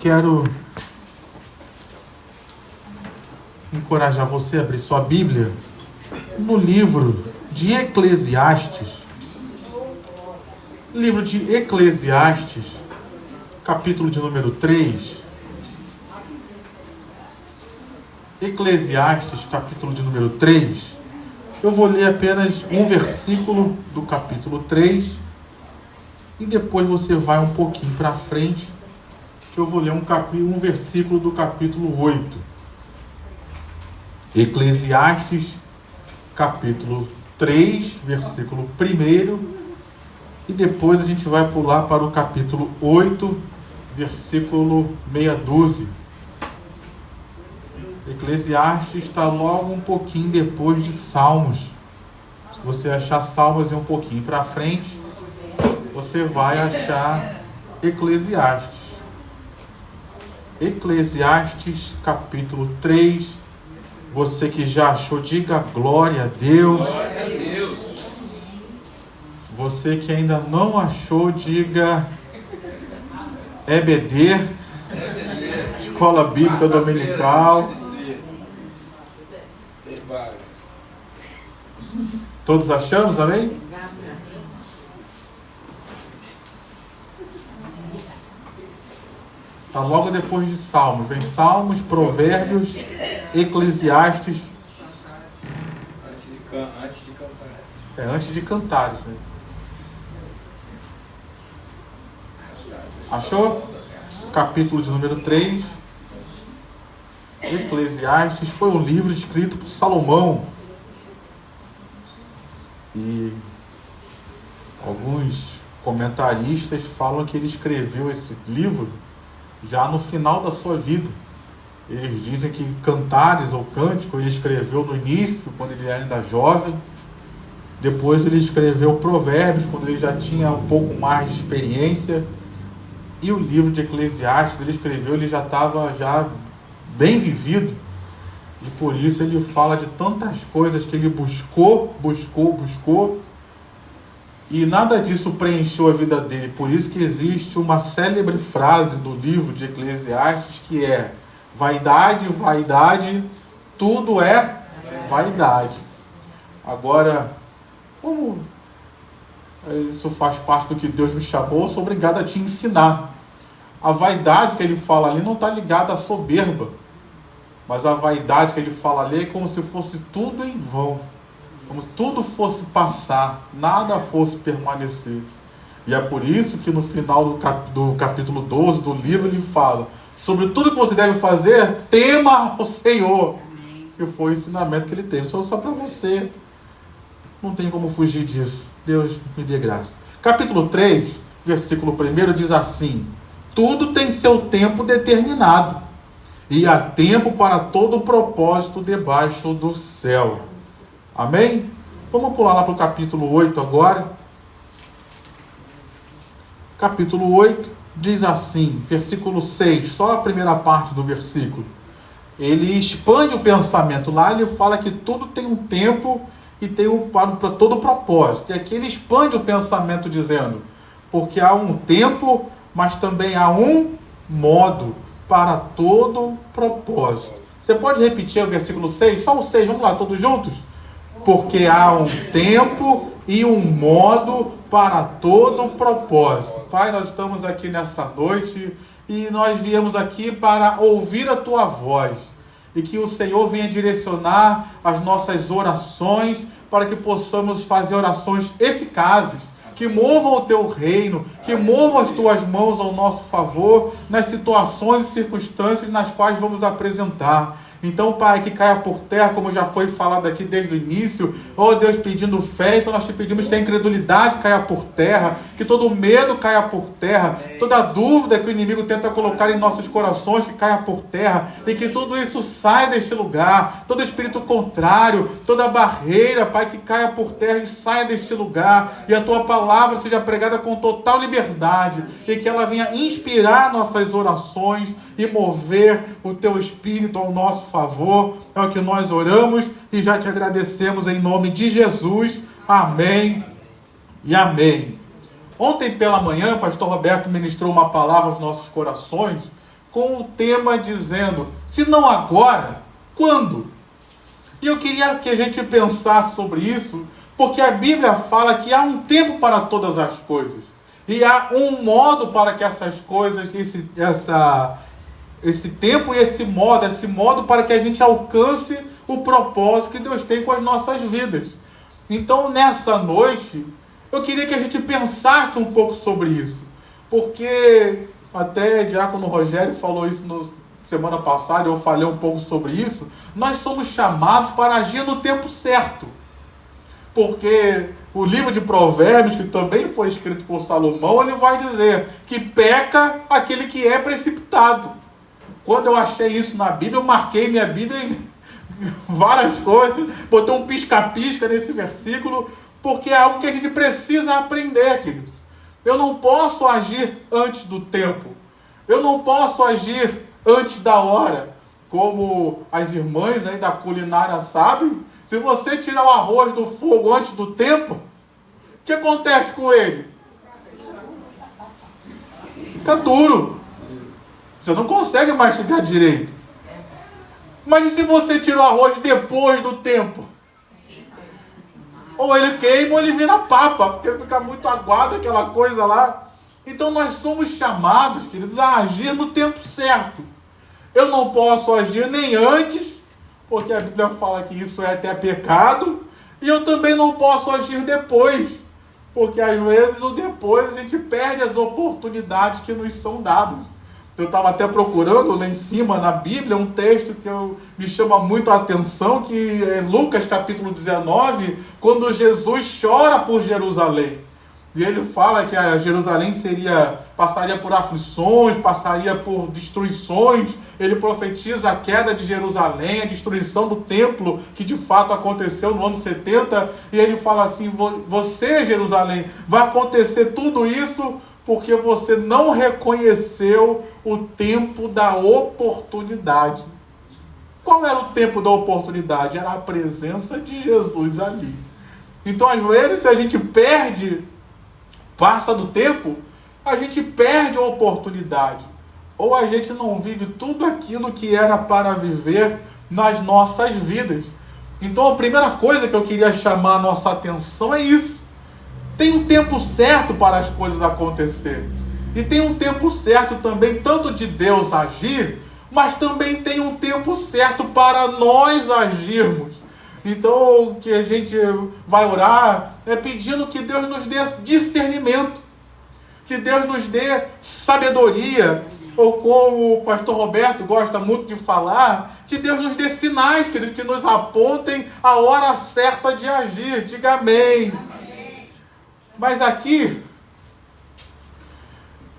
quero encorajar você a abrir sua Bíblia no livro de Eclesiastes. Livro de Eclesiastes, capítulo de número 3. Eclesiastes, capítulo de número 3. Eu vou ler apenas um versículo do capítulo 3 e depois você vai um pouquinho para frente, que eu vou ler um versículo do capítulo 8. Eclesiastes, capítulo 3, versículo 1, e depois a gente vai pular para o capítulo 8, versículo meia dúzia. Eclesiastes está logo um pouquinho depois de Salmos. Se você achar Salmos e um pouquinho para frente, você vai achar Eclesiastes. Eclesiastes, capítulo 3. Você que já achou, diga glória a Deus. Glória a Deus. Você que ainda não achou, diga EBD, Escola Bíblica Dominical. Todos achamos, amém? Está logo depois de Salmos. Vem Salmos, Provérbios, Eclesiastes. Antes de cantar. Antes de cantares, né? Achou? Capítulo de número 3. Eclesiastes foi um livro escrito por Salomão. E alguns comentaristas falam que ele escreveu esse livro já no final da sua vida. Eles dizem que Cantares ou Cântico ele escreveu no início, quando ele era ainda jovem. Depois ele escreveu Provérbios, quando ele já tinha um pouco mais de experiência. E o livro de Eclesiastes ele escreveu, ele já estava já bem vivido. E por isso ele fala de tantas coisas que ele buscou. E nada disso preencheu a vida dele. Por isso que existe uma célebre frase do livro de Eclesiastes que é: vaidade, vaidade, tudo é vaidade. Agora, como isso faz parte do que Deus me chamou, eu sou obrigado a te ensinar. A vaidade que ele fala ali não está ligada à soberba. Mas a vaidade que ele fala ali é como se fosse tudo em vão. Como se tudo fosse passar, nada fosse permanecer. E é por isso que no final do capítulo 12 do livro ele fala: sobre tudo que você deve fazer, tema ao Senhor. E foi o ensinamento que ele teve. Só para você. Não tem como fugir disso. Deus me dê graça. Capítulo 3, versículo 1 diz assim: tudo tem seu tempo determinado, e há tempo para todo propósito debaixo do céu. Amém? Vamos pular lá para o capítulo 8 agora. Capítulo 8 diz assim, versículo 6, só a primeira parte do versículo. Ele expande o pensamento. Lá ele fala que tudo tem um tempo e tem para todo propósito. E aqui ele expande o pensamento dizendo: porque há um tempo, mas também há um modo para todo propósito. Você pode repetir o versículo 6? Só o 6, vamos lá, todos juntos? Porque há um tempo e um modo para todo propósito. Pai, nós estamos aqui nessa noite e nós viemos aqui para ouvir a Tua voz. E que o Senhor venha direcionar as nossas orações para que possamos fazer orações eficazes, que movam o Teu reino, que movam as Tuas mãos ao nosso favor nas situações e circunstâncias nas quais vamos apresentar. Então, Pai, que caia por terra, como já foi falado aqui desde o início. Oh, Deus, pedindo fé, então nós te pedimos que a incredulidade caia por terra, que todo medo caia por terra, toda dúvida que o inimigo tenta colocar em nossos corações que caia por terra, e que tudo isso saia deste lugar, todo espírito contrário, toda barreira, Pai, que caia por terra e saia deste lugar, e a Tua palavra seja pregada com total liberdade, e que ela venha inspirar nossas orações, e mover o Teu Espírito ao nosso favor. É o que nós oramos e já te agradecemos em nome de Jesus. Amém e amém. Ontem pela manhã, o pastor Roberto ministrou uma palavra aos nossos corações com o tema dizendo, se não agora, quando? E eu queria que a gente pensasse sobre isso, porque a Bíblia fala que há um tempo para todas as coisas. E há um modo para que essas coisas, esse tempo e esse modo para que a gente alcance o propósito que Deus tem com as nossas vidas. Então, nessa noite, eu queria que a gente pensasse um pouco sobre isso. Porque até o diácono Rogério falou isso semana passada, eu falei um pouco sobre isso. Nós somos chamados para agir no tempo certo. Porque o livro de Provérbios, que também foi escrito por Salomão, ele vai dizer que peca aquele que é precipitado. Quando eu achei isso na Bíblia, eu marquei minha Bíblia em várias coisas, botei um pisca-pisca nesse versículo, porque é algo que a gente precisa aprender, queridos. Eu não posso agir antes do tempo. Eu não posso agir antes da hora. Como as irmãs aí da culinária sabem, se você tirar o arroz do fogo antes do tempo, o que acontece com ele? Fica duro. Você não consegue mastigar direito. Mas e se você tira o arroz depois do tempo? Ou ele queima ou ele vira papa, porque fica muito aguado aquela coisa lá. Então nós somos chamados, queridos, a agir no tempo certo. Eu não posso agir nem antes, porque a Bíblia fala que isso é até pecado, e eu também não posso agir depois, porque às vezes o depois a gente perde as oportunidades que nos são dadas. Eu estava até procurando lá em cima na Bíblia um texto que me chama muito a atenção, que é Lucas capítulo 19, quando Jesus chora por Jerusalém. E ele fala que a Jerusalém passaria por aflições, passaria por destruições. Ele profetiza a queda de Jerusalém, a destruição do templo, que de fato aconteceu no ano 70. E ele fala assim, você, Jerusalém, vai acontecer tudo isso porque você não reconheceu o tempo da oportunidade. Qual era o tempo da oportunidade? Era a presença de Jesus ali. Então, às vezes, se a gente passa do tempo, a gente perde a oportunidade. Ou a gente não vive tudo aquilo que era para viver nas nossas vidas. Então, a primeira coisa que eu queria chamar a nossa atenção é isso. Tem um tempo certo para as coisas acontecerem. E tem um tempo certo também, tanto de Deus agir, mas também tem um tempo certo para nós agirmos. Então, o que a gente vai orar é pedindo que Deus nos dê discernimento, que Deus nos dê sabedoria, ou como o pastor Roberto gosta muito de falar, que Deus nos dê sinais, que nos apontem a hora certa de agir. Diga amém. Mas aqui,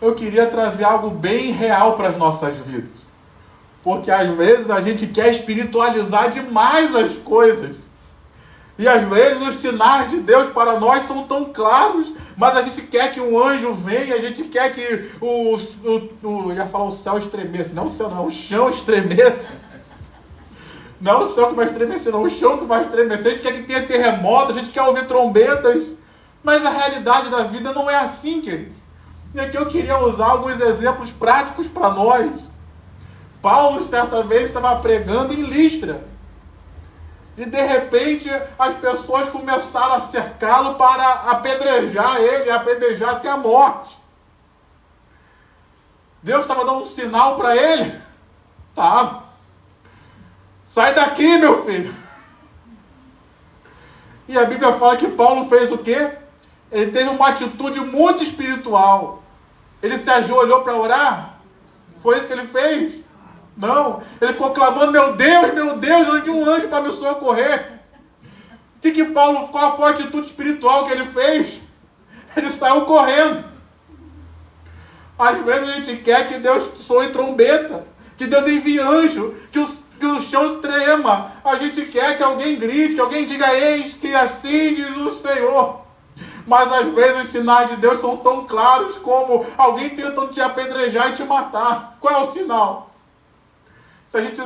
eu queria trazer algo bem real para as nossas vidas. Porque às vezes a gente quer espiritualizar demais as coisas. E às vezes os sinais de Deus para nós são tão claros, mas a gente quer que um anjo venha, a gente quer que eu ia falar o céu estremeça. Não o céu, não, o chão estremeça. Não o céu que vai estremecer, não, o chão que vai estremecer. A gente quer que tenha terremoto, a gente quer ouvir trombetas. Mas a realidade da vida não é assim, querido. E aqui eu queria usar alguns exemplos práticos para nós. Paulo, certa vez, estava pregando em Listra. E, de repente, as pessoas começaram a cercá-lo para apedrejar ele, apedrejar até a morte. Deus estava dando um sinal para ele? Tá. Sai daqui, meu filho. E a Bíblia fala que Paulo fez o quê? Ele teve uma atitude muito espiritual. Ele se ajoelhou para orar? Foi isso que ele fez? Não. Ele ficou clamando, meu Deus, eu vi um anjo para me socorrer. Qual foi a atitude espiritual que ele fez? Ele saiu correndo. Às vezes a gente quer que Deus soe trombeta, que Deus envie anjo, que o chão trema. A gente quer que alguém grite, que alguém diga, eis que assim diz o Senhor. Mas às vezes os sinais de Deus são tão claros como alguém tentando te apedrejar e te matar. Qual é o sinal? Se a gente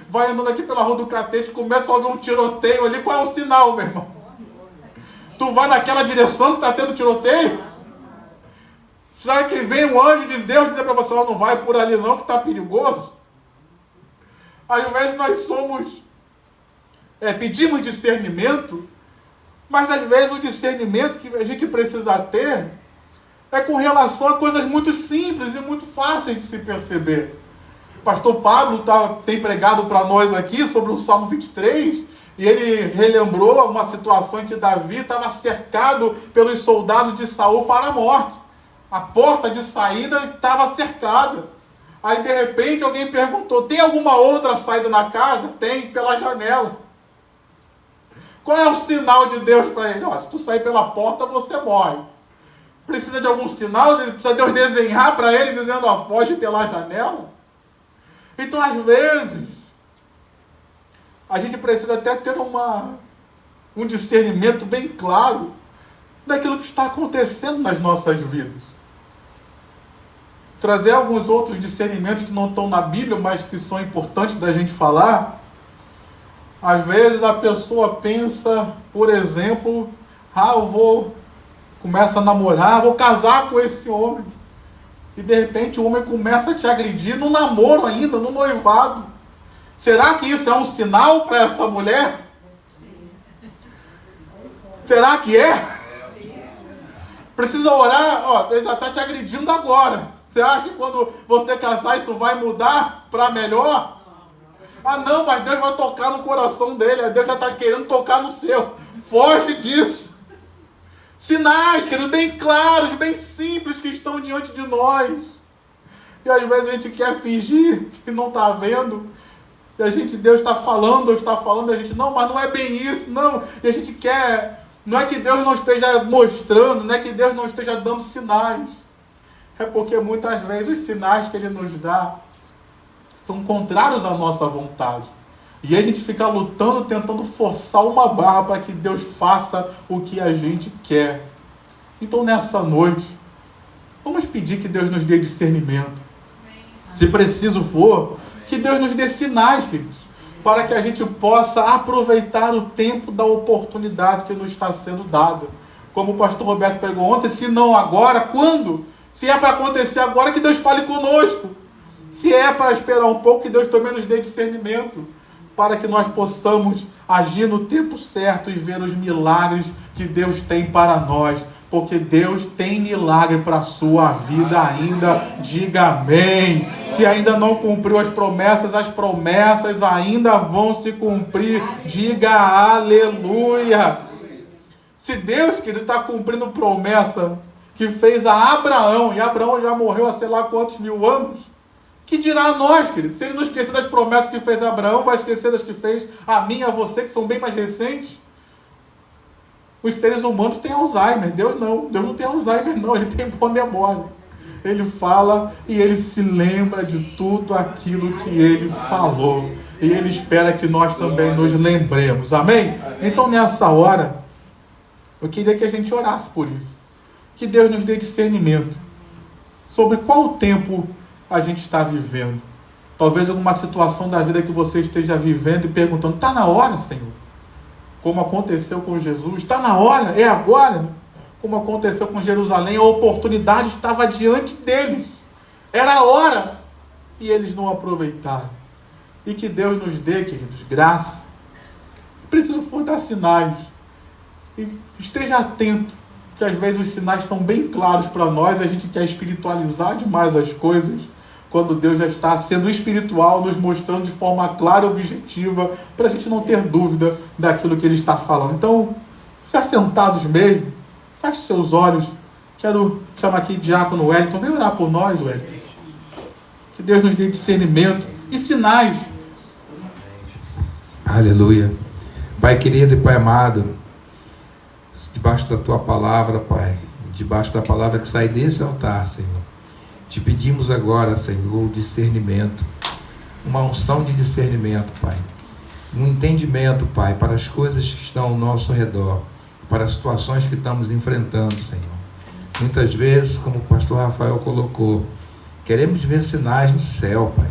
vai andando aqui pela Rua do Catete, começa a ouvir um tiroteio ali, qual é o sinal, meu irmão? Tu vai naquela direção que está tendo tiroteio? Sabe que vem um anjo de Deus dizer para você, não vai por ali não, que está perigoso? Às vezes nós pedimos discernimento, mas às vezes o discernimento que a gente precisa ter é com relação a coisas muito simples e muito fáceis de se perceber. O pastor Pablo tem pregado para nós aqui sobre o Salmo 23, e ele relembrou uma situação em que Davi estava cercado pelos soldados de Saul para a morte. A porta de saída estava cercada. Aí, de repente, alguém perguntou, tem alguma outra saída na casa? Tem, pela janela. Qual é o sinal de Deus para ele? Se tu sair pela porta, você morre. Precisa de algum sinal? Precisa Deus desenhar para ele, dizendo, foge pela janela? Então, às vezes, a gente precisa até ter um discernimento bem claro daquilo que está acontecendo nas nossas vidas. Trazer alguns outros discernimentos que não estão na Bíblia, mas que são importantes da gente falar. Às vezes a pessoa pensa, por exemplo, começa a namorar, vou casar com esse homem. E de repente o homem começa a te agredir no namoro ainda, no noivado. Será que isso é um sinal para essa mulher? Será que é? Precisa orar, ele já está te agredindo agora. Você acha que quando você casar isso vai mudar para melhor? Não, mas Deus vai tocar no coração dele, Deus já está querendo tocar no seu. Foge disso. Sinais, querido, bem claros, bem simples que estão diante de nós. E às vezes a gente quer fingir que não está vendo. E Deus está falando, a gente, não, mas não é bem isso, não. E a gente quer, não é que Deus não esteja mostrando, não é que Deus não esteja dando sinais. É porque muitas vezes os sinais que Ele nos dá são contrários à nossa vontade. E a gente fica lutando, tentando forçar uma barra para que Deus faça o que a gente quer. Então, nessa noite, vamos pedir que Deus nos dê discernimento. Se preciso for, que Deus nos dê sinais, queridos, para que a gente possa aproveitar o tempo da oportunidade que nos está sendo dada. Como o pastor Roberto pregou ontem, se não agora, quando? Se é para acontecer agora, que Deus fale conosco. Se é para esperar um pouco, que Deus também nos dê discernimento, para que nós possamos agir no tempo certo e ver os milagres que Deus tem para nós. Porque Deus tem milagre para a sua vida ainda. Diga amém. Se ainda não cumpriu as promessas ainda vão se cumprir. Diga aleluia. Se Deus, querido, está cumprindo promessa que fez a Abraão, e Abraão já morreu há sei lá quantos mil anos, que dirá a nós, querido? Se ele não esquecer das promessas que fez a Abraão, vai esquecer das que fez a mim e a você, que são bem mais recentes? Os seres humanos têm Alzheimer, Deus não tem Alzheimer não, Ele tem boa memória. Ele fala e Ele se lembra de tudo aquilo que Ele falou. E Ele espera que nós também nos lembremos, amém? Então nessa hora, eu queria que a gente orasse por isso. Que Deus nos dê discernimento sobre qual tempo a gente está vivendo. Talvez alguma situação da vida que você esteja vivendo e perguntando, está na hora, Senhor? Como aconteceu com Jesus, está na hora? É agora? Como aconteceu com Jerusalém, a oportunidade estava diante deles. Era a hora. E eles não aproveitaram. E que Deus nos dê, queridos, graça. Preciso for dar sinais. E esteja atento, que às vezes os sinais são bem claros para nós, a gente quer espiritualizar demais as coisas, quando Deus já está sendo espiritual, nos mostrando de forma clara e objetiva, para a gente não ter dúvida daquilo que Ele está falando. Então, já sentados mesmo, feche seus olhos. Quero chamar aqui o diácono Wellington, vem orar por nós, Wellington. Que Deus nos dê discernimento e sinais. Aleluia. Pai querido e Pai amado, debaixo da Tua palavra, Pai, debaixo da palavra que sai desse altar, Senhor, te pedimos agora, Senhor, o discernimento, uma unção de discernimento, Pai, um entendimento, Pai, para as coisas que estão ao nosso redor, para as situações que estamos enfrentando, Senhor. Muitas vezes, como o pastor Rafael colocou, queremos ver sinais no céu, Pai,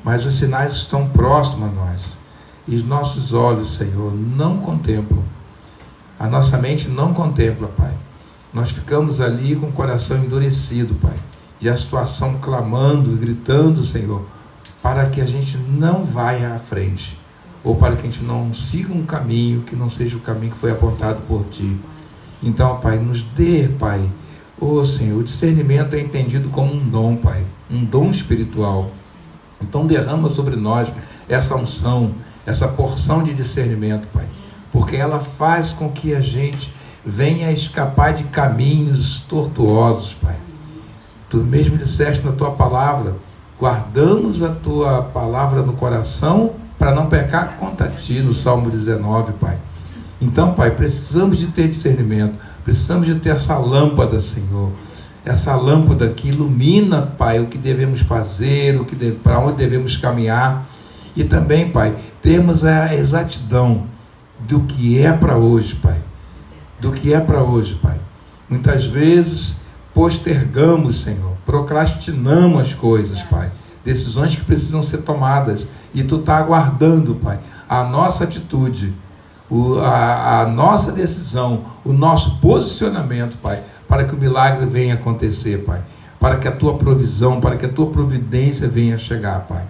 mas os sinais estão próximos a nós, e os nossos olhos, Senhor, não contemplam. A nossa mente não contempla, Pai. nós ficamos ali com o coração endurecido, Pai, e a situação clamando e gritando, Senhor, para que a gente não vá à frente, ou para que a gente não siga um caminho que não seja o caminho que foi apontado por Ti. Então, Pai, nos dê, Pai, Senhor, o discernimento é entendido como um dom, Pai, um dom espiritual. Então derrama sobre nós essa unção, essa porção de discernimento, Pai, porque ela faz com que a gente venha escapar de caminhos tortuosos, Pai. Tu mesmo disseste na Tua palavra, guardamos a Tua palavra no coração para não pecar contra Ti, no Salmo 19, Pai. Então, Pai, precisamos de ter discernimento, precisamos de ter essa lâmpada, Senhor, essa lâmpada que ilumina, Pai, o que devemos fazer, para onde devemos caminhar, e também, Pai, termos a exatidão do que é para hoje, Pai, do que é para hoje, Pai. Muitas vezes postergamos, Senhor, procrastinamos as coisas, Pai, decisões que precisam ser tomadas, e Tu está aguardando, Pai, a nossa atitude, a nossa decisão, o nosso posicionamento, Pai, para que o milagre venha acontecer, Pai, para que a Tua provisão, para que a Tua providência venha chegar, Pai.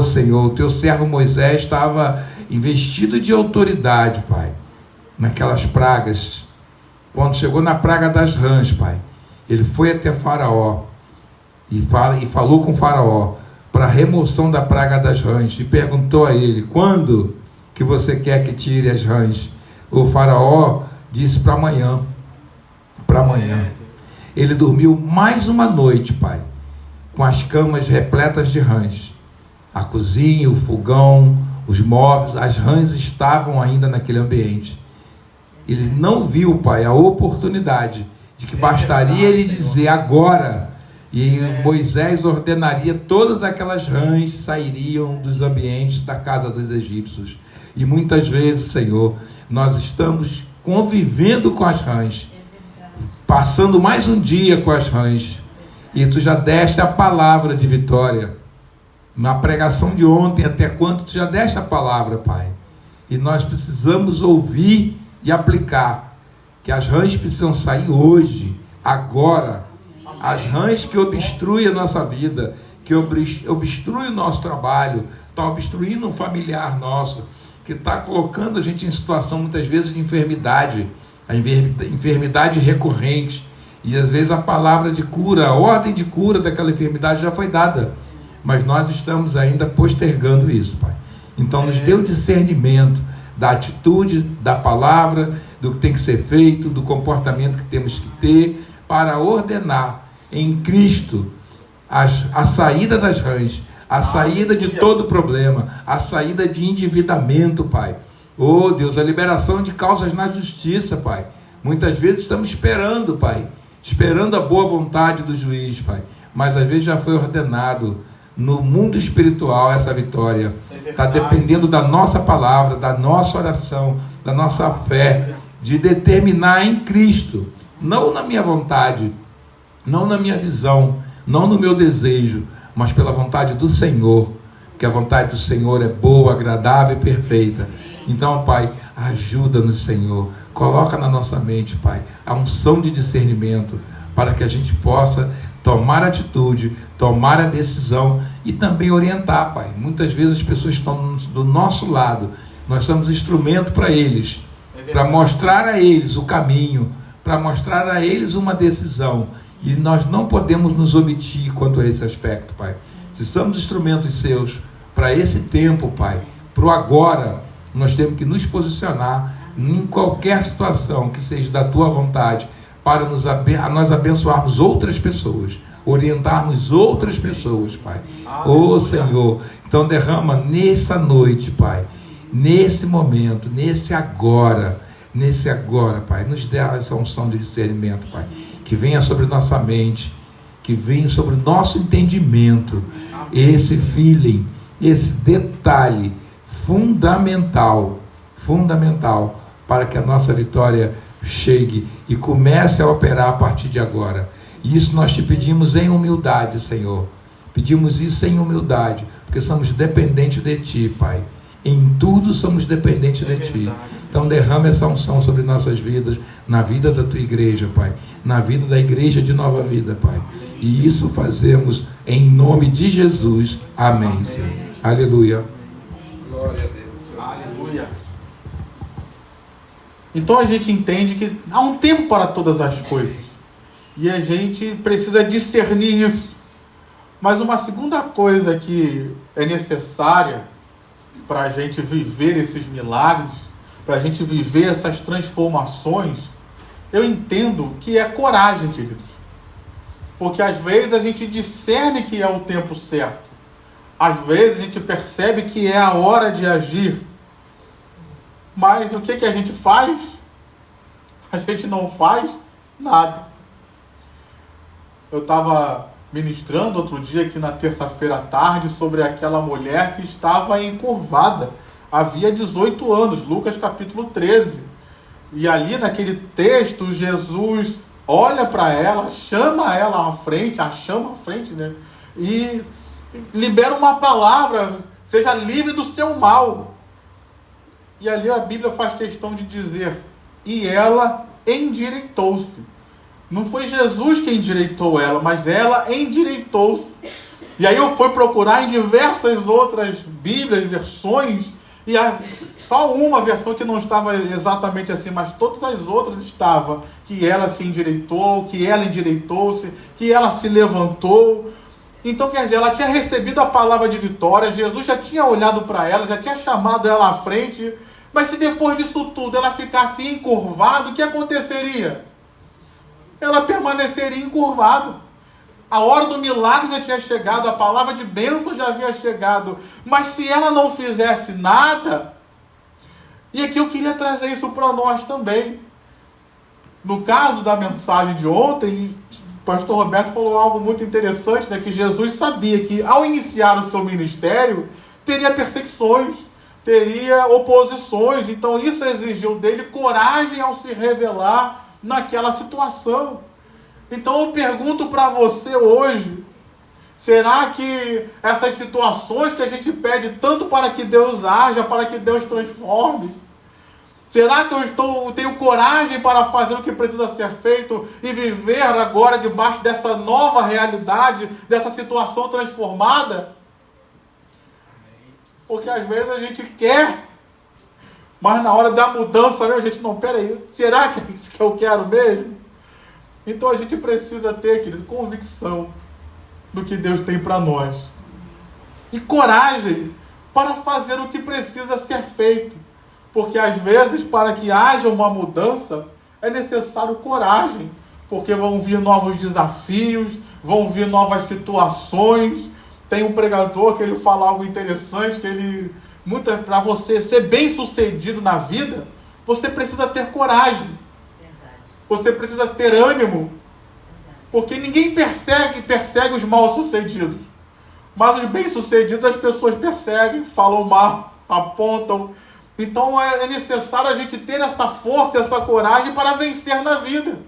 Senhor, o Teu servo Moisés estava investido de autoridade, Pai, naquelas pragas. Quando chegou na praga das rãs, Pai, ele foi até Faraó e falou com Faraó para a remoção da praga das rãs e perguntou a ele: quando que você quer que tire as rãs? O Faraó disse: para amanhã. Para amanhã. Ele dormiu mais uma noite, Pai, com as camas repletas de rãs. A cozinha, o fogão, os móveis, as rãs estavam ainda naquele ambiente. Ele não viu, Pai, a oportunidade de que bastaria ele dizer agora, e Moisés ordenaria, todas aquelas rãs sairiam dos ambientes da casa dos egípcios. E muitas vezes, Senhor, nós estamos convivendo com as rãs, passando mais um dia com as rãs, e Tu já deste a palavra de vitória. Na pregação de ontem, até quanto Tu já deste a palavra, Pai. E nós precisamos ouvir e aplicar, que as rãs precisam sair hoje, agora. As rãs que obstruem a nossa vida, que obstruem o nosso trabalho, está obstruindo um familiar nosso, que está colocando a gente em situação muitas vezes de enfermidade, a enfermidade recorrente, e às vezes a palavra de cura, a ordem de cura daquela enfermidade já foi dada, mas nós estamos ainda postergando isso, Pai. Então nos dê o discernimento da atitude, da palavra, do que tem que ser feito, do comportamento que temos que ter, para ordenar em Cristo a saída das rãs, a saída de todo problema, a saída de endividamento, Pai. Deus, a liberação de causas na justiça, Pai. Muitas vezes estamos esperando, Pai, esperando a boa vontade do juiz, Pai, mas às vezes já foi ordenado no mundo espiritual essa vitória. Está dependendo da nossa palavra, da nossa oração, da nossa fé, de determinar em Cristo, não na minha vontade, não na minha visão, não no meu desejo, mas pela vontade do Senhor, porque a vontade do Senhor é boa, agradável e perfeita. Então, Pai, ajuda-nos, Senhor, coloca na nossa mente, Pai, a unção de discernimento, para que a gente possa tomar atitude, tomar a decisão e também orientar, Pai. Muitas vezes as pessoas estão do nosso lado, nós somos instrumento para eles, para mostrar a eles o caminho, para mostrar a eles uma decisão, e nós não podemos nos omitir quanto a esse aspecto, Pai. Se somos instrumentos Seus para esse tempo, Pai, para o agora, nós temos que nos posicionar em qualquer situação que seja da Tua vontade, para nós abençoarmos outras pessoas, orientarmos outras pessoas, Pai. Senhor, então derrama nessa noite, Pai, nesse momento, nesse agora, Pai, nos dê essa unção de discernimento, Pai, que venha sobre nossa mente, que venha sobre o nosso entendimento, esse feeling, esse detalhe fundamental, para que a nossa vitória chegue e comece a operar a partir de agora. E isso nós Te pedimos em humildade, Senhor. Pedimos isso em humildade, porque somos dependentes de Ti, Pai. Em tudo somos dependentes de Ti. Então derrama essa unção sobre nossas vidas, na vida da tua igreja, Pai, na vida da igreja de Nova Vida, Pai. E isso fazemos em nome de Jesus. Amém, Senhor. Aleluia. Glória a Deus. Aleluia. Então a gente entende que há um tempo para todas as coisas. E a gente precisa discernir isso. Mas uma segunda coisa que é necessária para a gente viver esses milagres, para a gente viver essas transformações, eu entendo que é coragem, queridos. Porque às vezes a gente discerne que é o tempo certo. Às vezes a gente percebe que é a hora de agir. Mas o que a gente faz? A gente não faz nada. Eu estava ministrando outro dia aqui na terça-feira à tarde sobre aquela mulher que estava encurvada. Havia 18 anos, Lucas capítulo 13. E ali naquele texto, Jesus olha para ela, chama ela à frente, a chama à frente, né? E libera uma palavra, seja livre do seu mal. E ali a Bíblia faz questão de dizer, e ela endireitou-se. Não foi Jesus quem endireitou ela, mas ela endireitou-se. E aí eu fui procurar em diversas outras Bíblias, versões, e só uma versão que não estava exatamente assim, mas todas as outras estavam, que ela se endireitou, que ela endireitou-se, que ela se levantou. Então, quer dizer, ela tinha recebido a palavra de vitória, Jesus já tinha olhado para ela, já tinha chamado ela à frente, mas se depois disso tudo ela ficasse encurvada, o que aconteceria? Ela permaneceria encurvada. A hora do milagre já tinha chegado, a palavra de bênção já havia chegado, mas se ela não fizesse nada, e aqui eu queria trazer isso para nós também. No caso da mensagem de ontem, o pastor Roberto falou algo muito interessante, né, que Jesus sabia que ao iniciar o seu ministério, teria perseguições, teria oposições, então isso exigiu dele coragem ao se revelar naquela situação. Então eu pergunto para você hoje, será que essas situações que a gente pede tanto para que Deus haja, para que Deus transforme, será que eu tenho coragem para fazer o que precisa ser feito e viver agora debaixo dessa nova realidade, dessa situação transformada? Porque às vezes a gente quer, mas na hora da mudança, a gente não, peraí, será que é isso que eu quero mesmo? Então a gente precisa ter, querido, convicção do que Deus tem para nós. E coragem para fazer o que precisa ser feito. Porque às vezes, para que haja uma mudança, é necessário coragem. Porque vão vir novos desafios, vão vir novas situações. Tem um pregador que ele fala algo interessante, que ele, para você ser bem sucedido na vida, você precisa ter coragem. Você precisa ter ânimo. Porque ninguém persegue os mal-sucedidos. Mas os bem-sucedidos as pessoas perseguem, falam mal, apontam. Então é necessário a gente ter essa força, essa coragem para vencer na vida.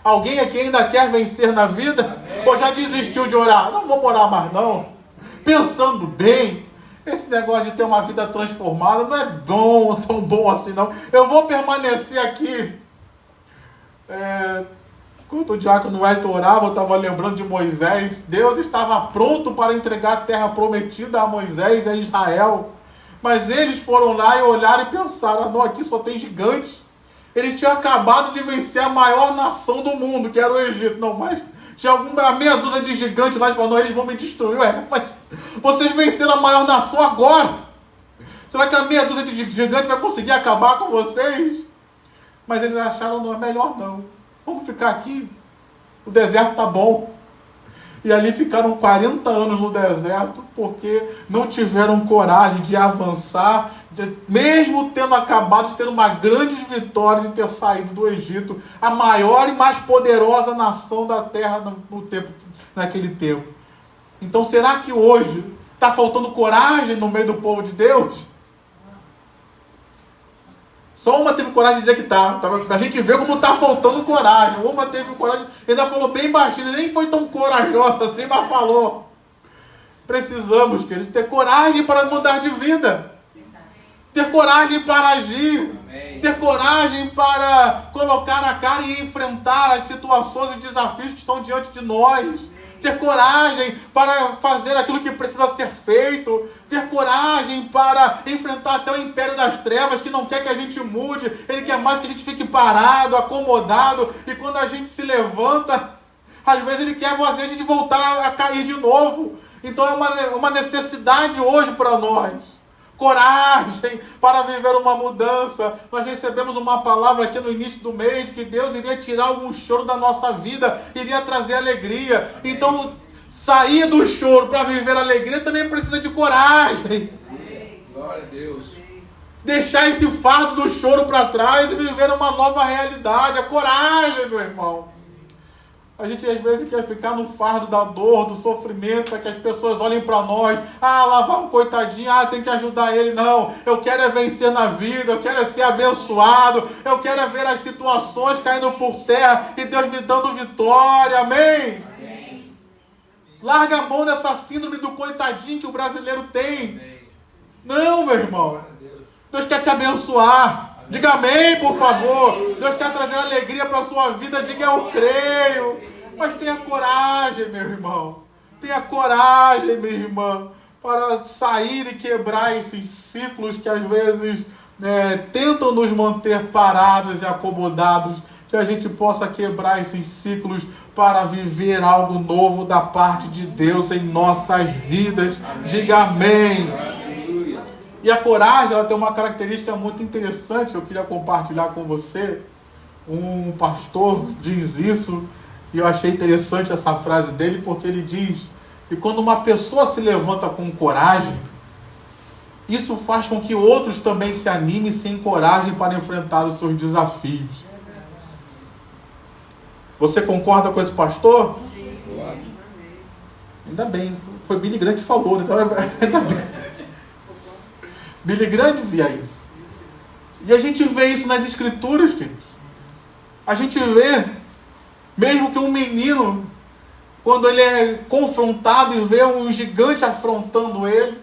Alguém aqui ainda quer vencer na vida? Amém. Ou já desistiu de orar? Não vou orar mais não. Pensando bem, esse negócio de ter uma vida transformada não é bom, tão bom assim não. Eu vou permanecer aqui. Enquanto o diácono Wellington orava, eu estava lembrando de Moisés. Deus estava pronto para entregar a terra prometida a Moisés e a Israel. Mas eles foram lá e olharam e pensaram, não, aqui só tem gigantes. Eles tinham acabado de vencer a maior nação do mundo, que era o Egito. Não, mas tinha alguma meia dúzia de gigantes lá, eles falaram, não, eles vão me destruir. Mas vocês venceram a maior nação agora. Será que a meia dúzia de gigantes vai conseguir acabar com vocês? Mas eles acharam, não, é melhor não. Vamos ficar aqui. O deserto tá bom. E ali ficaram 40 anos no deserto, porque não tiveram coragem de avançar, mesmo tendo acabado de ter uma grande vitória de ter saído do Egito, a maior e mais poderosa nação da terra naquele tempo. Então será que hoje está faltando coragem no meio do povo de Deus? Só uma teve coragem de dizer que está. A gente vê como está faltando coragem. Uma teve coragem, ainda falou bem baixinho, nem foi tão corajosa assim, mas falou. Precisamos, queridos, ter coragem para mudar de vida. ter coragem para agir, Amém. ter coragem para colocar a cara e enfrentar as situações e desafios que estão diante de nós, ter coragem para fazer aquilo que precisa ser feito, ter coragem para enfrentar até o império das trevas, que não quer que a gente mude, ele quer mais que a gente fique parado, acomodado, e quando a gente se levanta, às vezes ele quer fazer a gente voltar a cair de novo. Então é uma necessidade hoje para nós. Coragem para viver uma mudança. Nós recebemos uma palavra aqui no início do mês que Deus iria tirar algum choro da nossa vida, iria trazer alegria. Então, sair do choro para viver alegria também precisa de coragem. Glória a Deus. Deixar esse fardo do choro para trás e viver uma nova realidade. A coragem, meu irmão. A gente às vezes quer ficar no fardo da dor, do sofrimento, para que as pessoas olhem para nós. Ah, lá vai um coitadinho, tem que ajudar ele. Não, eu quero é vencer na vida, eu quero é ser abençoado, eu quero é ver as situações caindo por terra e Deus me dando vitória. Amém? Amém. Larga a mão dessa síndrome do coitadinho que o brasileiro tem. Amém. Não, meu irmão. Glória a Deus. Deus quer te abençoar. Diga amém, por favor. Deus quer trazer alegria para a sua vida. Diga eu creio. Mas tenha coragem, meu irmão. Tenha coragem, minha irmã, para sair e quebrar esses ciclos que às vezes tentam nos manter parados e acomodados. Que a gente possa quebrar esses ciclos para viver algo novo da parte de Deus em nossas vidas. Amém. Diga amém. Aleluia. E a coragem, ela tem uma característica muito interessante, eu queria compartilhar com você. Um pastor diz isso, e eu achei interessante essa frase dele, porque ele diz que quando uma pessoa se levanta com coragem, isso faz com que outros também se animem e se encorajem para enfrentar os seus desafios. Você concorda com esse pastor? Sim. Ainda bem, foi Billy Graham que falou, então ainda bem. Billy Graham dizia isso. E a gente vê isso nas escrituras, queridos. A gente vê, mesmo que um menino, quando ele é confrontado e vê um gigante afrontando ele,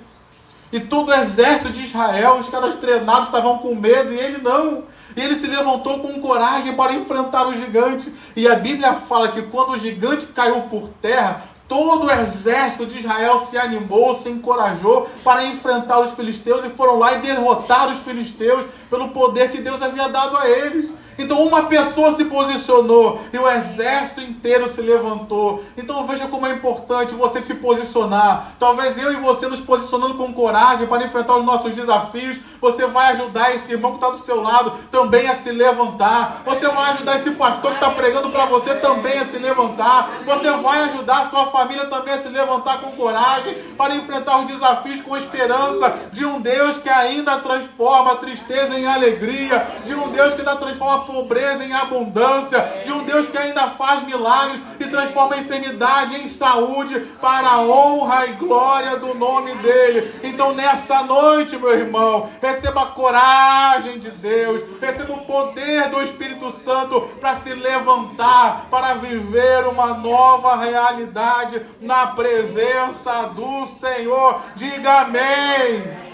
e todo o exército de Israel, os caras treinados estavam com medo, e ele não. E ele se levantou com coragem para enfrentar o gigante. E a Bíblia fala que quando o gigante caiu por terra, todo o exército de Israel se animou, se encorajou para enfrentar os filisteus e foram lá e derrotaram os filisteus pelo poder que Deus havia dado a eles. Então uma pessoa se posicionou e o exército inteiro se levantou. Então veja como é importante você se posicionar. Talvez eu e você nos posicionando com coragem para enfrentar os nossos desafios, você vai ajudar esse irmão que está do seu lado também a se levantar. Você vai ajudar esse pastor que está pregando para você também a se levantar. Você vai ajudar a sua família também a se levantar com coragem para enfrentar os desafios com esperança de um Deus que ainda transforma a tristeza em alegria, de um Deus que ainda transforma pobreza em abundância, de um Deus que ainda faz milagres e transforma a enfermidade em saúde para a honra e glória do nome dele. Então nessa noite, meu irmão, receba a coragem de Deus, receba o poder do Espírito Santo para se levantar, para viver uma nova realidade na presença do Senhor. Diga amém.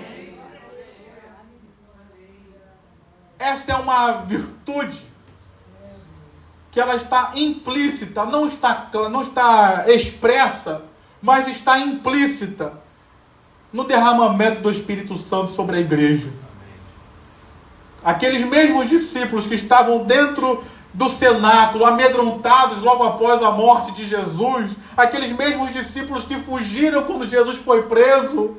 Essa é uma virtude que ela está implícita, não está expressa, mas está implícita no derramamento do Espírito Santo sobre a igreja. Aqueles mesmos discípulos que estavam dentro do cenáculo, amedrontados logo após a morte de Jesus, aqueles mesmos discípulos que fugiram quando Jesus foi preso,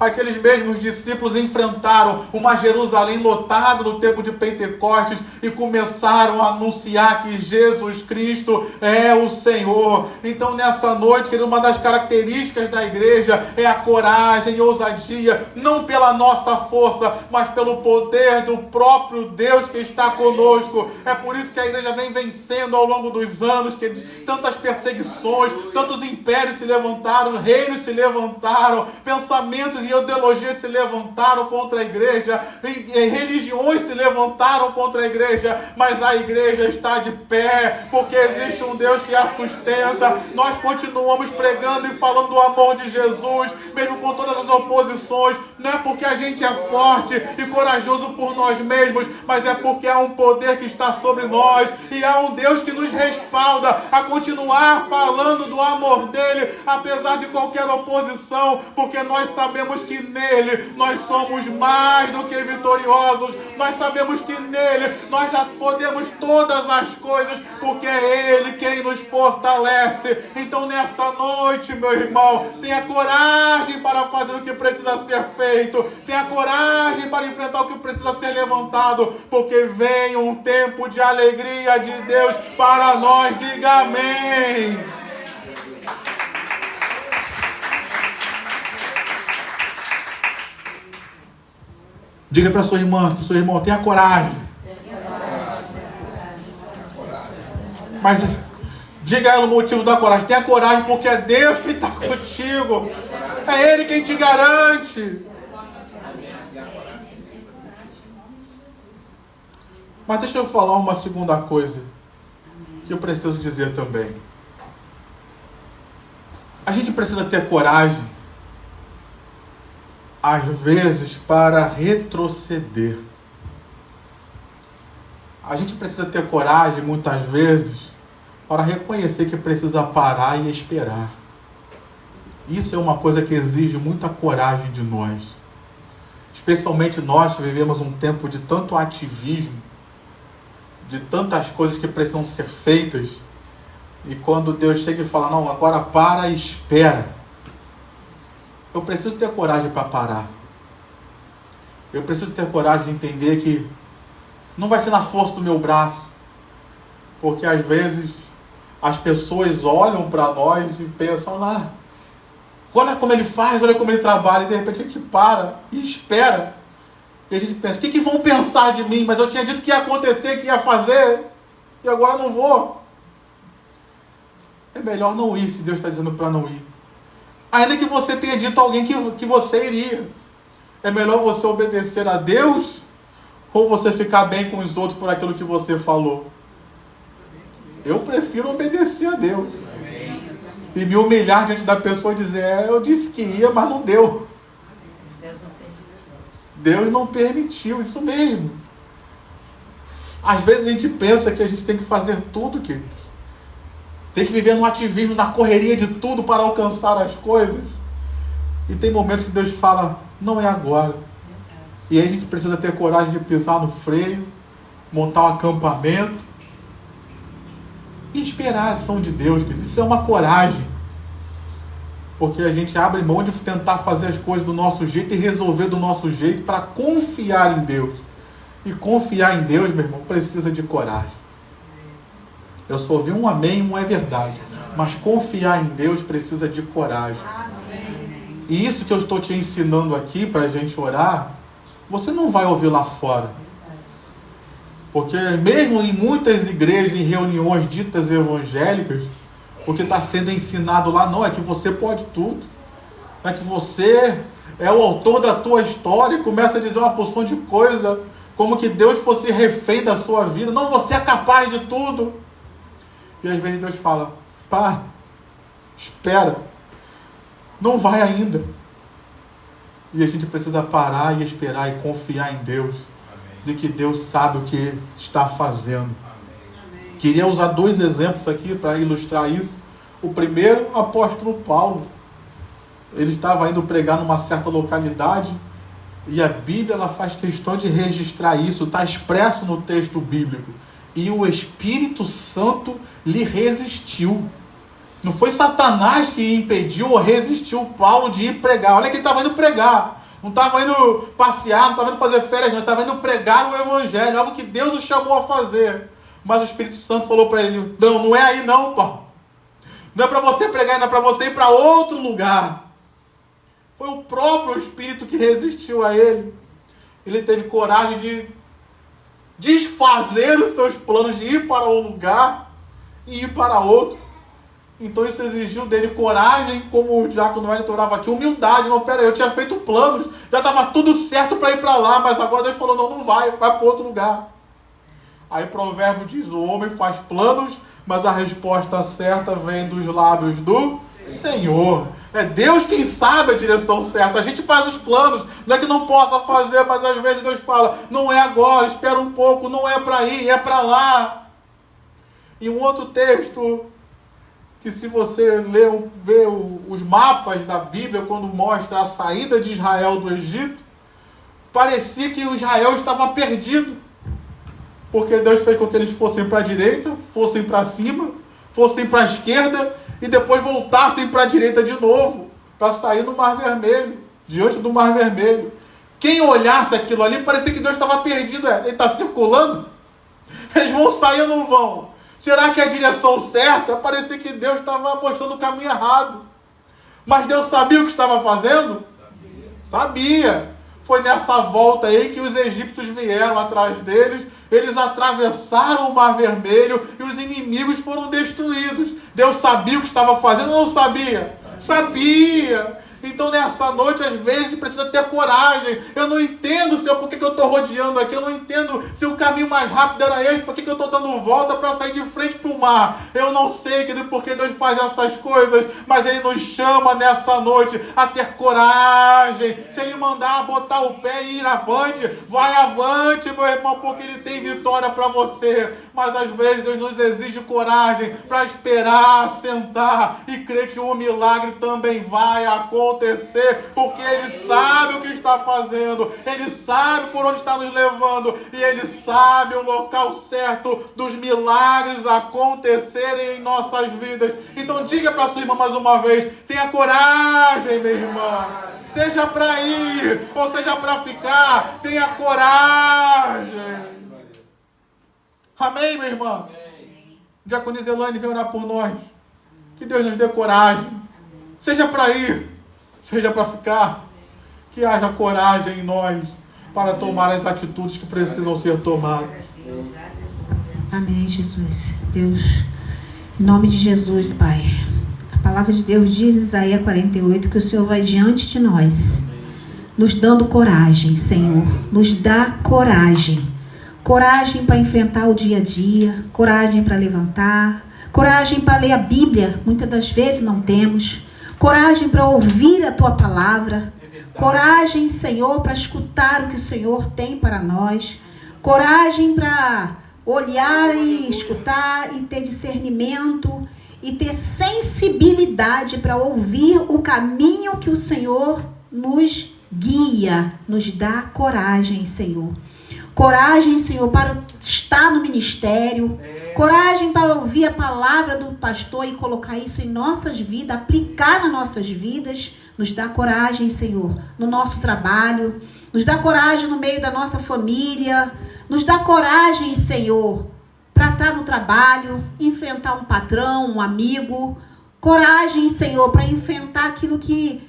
aqueles mesmos discípulos enfrentaram uma Jerusalém lotada no tempo de Pentecostes e começaram a anunciar que Jesus Cristo é o Senhor. Então nessa noite, querido, uma das características da igreja é a coragem e ousadia, não pela nossa força, mas pelo poder do próprio Deus que está conosco. É por isso que a igreja vem vencendo ao longo dos anos, queridos, tantas perseguições, tantos impérios se levantaram, reinos se levantaram, pensamentos e ideologias se levantaram contra a igreja, e religiões se levantaram contra a igreja, mas a igreja está de pé, porque existe um Deus que a sustenta. Nós continuamos pregando e falando do amor de Jesus, mesmo com todas as oposições. Não é porque a gente é forte e corajoso por nós mesmos, mas é porque há um poder que está sobre nós, e há um Deus que nos respalda a continuar falando do amor dele, apesar de qualquer oposição, porque nós sabemos que nele nós somos mais do que vitoriosos. Nós sabemos que nele nós já podemos todas as coisas, porque é ele quem nos fortalece. Então nessa noite, meu irmão, tenha coragem para fazer o que precisa ser feito, tenha coragem para enfrentar o que precisa ser levantado, porque vem um tempo de alegria de Deus para nós. Diga amém. Diga para sua irmã, para o seu irmão, tenha coragem. Mas diga a ela o motivo da coragem. Tenha coragem, porque é Deus quem está contigo. É Ele quem te garante. Mas deixa eu falar uma segunda coisa que eu preciso dizer também. A gente precisa ter coragem, às vezes, para retroceder. A gente precisa ter coragem, muitas vezes, para reconhecer que precisa parar e esperar. Isso é uma coisa que exige muita coragem de nós. Especialmente nós que vivemos um tempo de tanto ativismo, de tantas coisas que precisam ser feitas, e quando Deus chega e fala, não, agora para e espera. Eu preciso ter coragem para parar. Eu preciso ter coragem de entender que não vai ser na força do meu braço, porque às vezes as pessoas olham para nós e pensam, olha como ele faz, olha como ele trabalha, e de repente a gente para e espera. E a gente pensa, o que vão pensar de mim? Mas eu tinha dito que ia acontecer, que ia fazer, e agora não vou. É melhor não ir, se Deus está dizendo para não ir. Ainda que você tenha dito a alguém que você iria. É melhor você obedecer a Deus, ou você ficar bem com os outros por aquilo que você falou? Eu prefiro obedecer a Deus. E me humilhar diante da pessoa e dizer, eu disse que ia, mas não deu. Deus não permitiu, isso mesmo. Às vezes a gente pensa que a gente tem que fazer tudo, queridos. Tem que viver no ativismo, na correria de tudo para alcançar as coisas. E tem momentos que Deus fala, não é agora. E aí a gente precisa ter coragem de pisar no freio, montar um acampamento e esperar a ação de Deus, querido. Isso é uma coragem. Porque a gente abre mão de tentar fazer as coisas do nosso jeito e resolver do nosso jeito para confiar em Deus. E confiar em Deus, meu irmão, precisa de coragem. Eu só ouvi um amém, um é verdade. Mas confiar em Deus precisa de coragem. E isso que eu estou te ensinando aqui para a gente orar, você não vai ouvir lá fora. Porque mesmo em muitas igrejas, em reuniões ditas evangélicas, o que está sendo ensinado lá não é que você pode tudo. É que você é o autor da tua história e começa a dizer uma porção de coisa, como que Deus fosse refém da sua vida. Não, você é capaz de tudo. E às vezes Deus fala, para, espera, não vai ainda. E a gente precisa parar e esperar e confiar em Deus, de que Deus sabe o que está fazendo. Queria usar 2 exemplos aqui para ilustrar isso. O primeiro, o apóstolo Paulo. Ele estava indo pregar numa certa localidade e a Bíblia ela faz questão de registrar isso, está expresso no texto bíblico. E o Espírito Santo lhe resistiu. Não foi Satanás que impediu ou resistiu Paulo de ir pregar. Olha que ele estava indo pregar. Não estava indo passear, não estava indo fazer férias, não. Estava indo pregar o Evangelho, algo que Deus o chamou a fazer. Mas o Espírito Santo falou para ele, não é aí não, Paulo. Não é para você pregar, não é para você ir para outro lugar. Foi o próprio Espírito que resistiu a ele. Ele teve coragem de desfazer os seus planos de ir para um lugar e ir para outro. Então isso exigiu dele coragem, como o diácono Wellington orava aqui, humildade. Não, pera aí, eu tinha feito planos, já estava tudo certo para ir para lá, mas agora Deus falou, não vai para outro lugar. Aí Provérbio diz, o homem faz planos, mas a resposta certa vem dos lábios do Senhor. É Deus quem sabe a direção certa. A gente faz os planos, não é que não possa fazer, mas às vezes Deus fala, não é agora, espera um pouco, não é para ir, é para lá. E um outro texto, que se você vê os mapas da Bíblia, quando mostra a saída de Israel do Egito, parecia que o Israel estava perdido. Porque Deus fez com que eles fossem para a direita, fossem para cima, fossem para a esquerda e depois voltassem para a direita de novo, para sair no Mar Vermelho, diante do Mar Vermelho. Quem olhasse aquilo ali, parecia que Deus estava perdido. Ele está circulando? Eles vão sair ou não vão? Será que é a direção certa? Parecia que Deus estava mostrando o caminho errado. Mas Deus sabia o que estava fazendo? Sabia. Foi nessa volta aí que os egípcios vieram atrás deles. Eles atravessaram o Mar Vermelho e os inimigos foram destruídos. Deus sabia o que estava fazendo ou não sabia? Sabia. Então nessa noite, às vezes, precisa ter coragem. Eu não entendo, Senhor, por que eu estou rodeando aqui. Eu não entendo se o caminho mais rápido era esse. Por que eu estou dando volta para sair de frente para o mar? Eu não sei, querido, por que Deus faz essas coisas. Mas Ele nos chama nessa noite a ter coragem. Se Ele mandar botar o pé e ir avante, vai avante, meu irmão, porque Ele tem vitória para você. Mas às vezes Deus nos exige coragem para esperar, sentar e crer que o milagre também vai acontecer, porque Ele sabe o que está fazendo, Ele sabe por onde está nos levando e Ele sabe o local certo dos milagres acontecerem em nossas vidas. Então diga para sua irmã mais uma vez, tenha coragem, minha irmã. Seja para ir ou seja para ficar, tenha coragem. Amém, minha irmã? Diaconisa Elaine vem orar por nós. Que Deus nos dê coragem. Seja para ir, seja para ficar. Que haja coragem em nós para tomar as atitudes que precisam ser tomadas. Amém, Jesus. Deus, em nome de Jesus, Pai. A palavra de Deus diz em Isaías 48 que o Senhor vai diante de nós, nos dando coragem, Senhor. Nos dá coragem. Coragem para enfrentar o dia a dia, coragem para levantar, coragem para ler a Bíblia, muitas das vezes não temos, coragem para ouvir a Tua palavra, coragem, Senhor, para escutar o que o Senhor tem para nós, coragem para olhar e escutar e ter discernimento e ter sensibilidade para ouvir o caminho que o Senhor nos guia, nos dá coragem, Senhor. Coragem, Senhor, para estar no ministério. Coragem para ouvir a palavra do pastor e colocar isso em nossas vidas, aplicar nas nossas vidas. Nos dá coragem, Senhor, no nosso trabalho. Nos dá coragem no meio da nossa família. Nos dá coragem, Senhor, para estar no trabalho, enfrentar um patrão, um amigo. Coragem, Senhor, para enfrentar aquilo que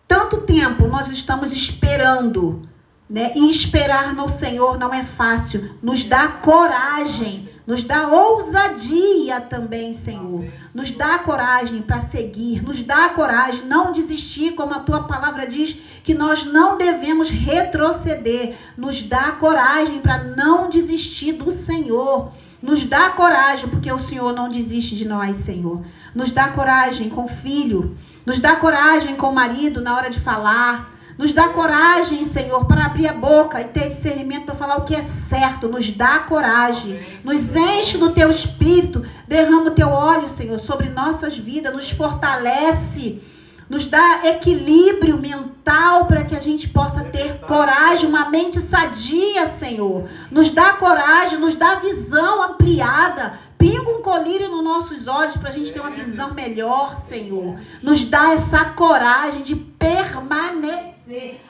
tanto tempo nós estamos esperando. Né? E esperar no Senhor não é fácil. Nos dá coragem, nos dá ousadia também, Senhor. Nos dá coragem para seguir, nos dá coragem não desistir, como a Tua palavra diz, que nós não devemos retroceder. Nos dá coragem para não desistir do Senhor. Nos dá coragem, porque o Senhor não desiste de nós, Senhor. Nos dá coragem com o filho, nos dá coragem com o marido na hora de falar. Nos dá coragem, Senhor, para abrir a boca e ter discernimento para falar o que é certo. Nos dá coragem. Nos enche do Teu Espírito. Derrama o Teu óleo, Senhor, sobre nossas vidas. Nos fortalece. Nos dá equilíbrio mental para que a gente possa ter coragem, uma mente sadia, Senhor. Nos dá coragem, nos dá visão ampliada. Pinga um colírio nos nossos olhos para a gente ter uma visão melhor, Senhor. Nos dá essa coragem de permanecer.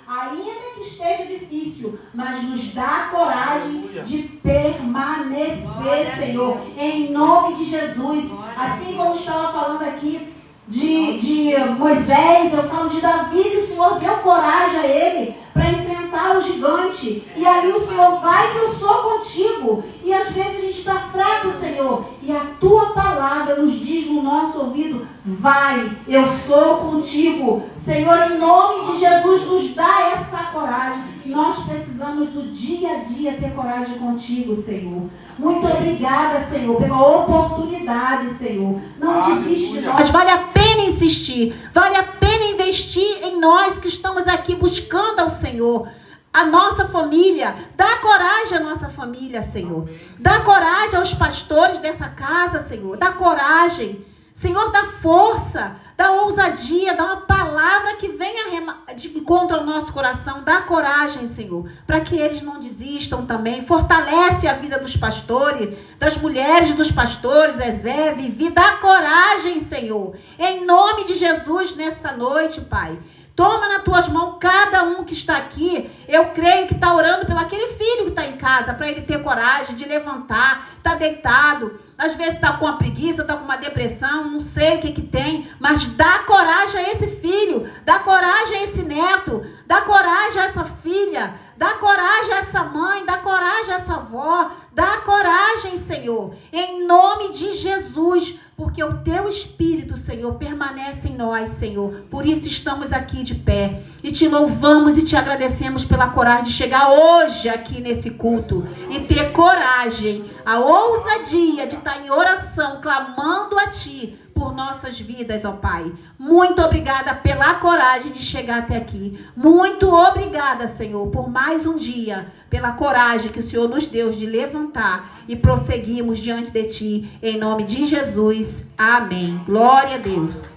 Ainda que esteja difícil, mas nos dá coragem de permanecer, Senhor, em nome de Jesus. Assim como estava falando aqui de Moisés, eu falo de Davi, o Senhor deu coragem a ele para enfrentar enfrentar o gigante. E aí o Senhor vai que eu sou contigo. E às vezes a gente está fraco, Senhor. E a tua palavra nos diz no nosso ouvido: vai, eu sou contigo. Senhor, em nome de Jesus, nos dá essa coragem. Nós precisamos do dia a dia ter coragem contigo, Senhor. Muito obrigada, Senhor, pela oportunidade, Senhor. Não desiste de nós. Vale a pena insistir. Vale a pena investir em nós que estamos aqui buscando ao Senhor. A nossa família, dá coragem à nossa família, Senhor. Dá coragem aos pastores dessa casa, Senhor. Dá coragem. Senhor, dá força, dá ousadia, dá uma palavra que venha de encontro ao nosso coração. Dá coragem, Senhor, para que eles não desistam também. Fortalece a vida dos pastores, das mulheres dos pastores, Zé, Vivi. Dá coragem, Senhor. Em nome de Jesus, nessa noite, Pai. Toma nas tuas mãos cada um que está aqui. Eu creio que está orando pelo aquele filho que está em casa, para ele ter coragem de levantar, está deitado. Às vezes está com uma preguiça, está com uma depressão, não sei o que tem, mas dá coragem a esse filho, dá coragem a esse neto, dá coragem a essa filha, dá coragem a essa mãe, dá coragem a essa avó, dá coragem, Senhor, em nome de Jesus, porque o teu Espírito, Senhor, permanece em nós, Senhor. Por isso estamos aqui de pé e te louvamos e te agradecemos pela coragem de chegar hoje aqui nesse culto e ter coragem, a ousadia de estar em oração, clamando a ti por nossas vidas, ó Pai. Muito obrigada pela coragem de chegar até aqui. Muito obrigada, Senhor, por mais um dia, pela coragem que o Senhor nos deu de levantar e prosseguirmos diante de ti, em nome de Jesus. Amém. Glória a Deus.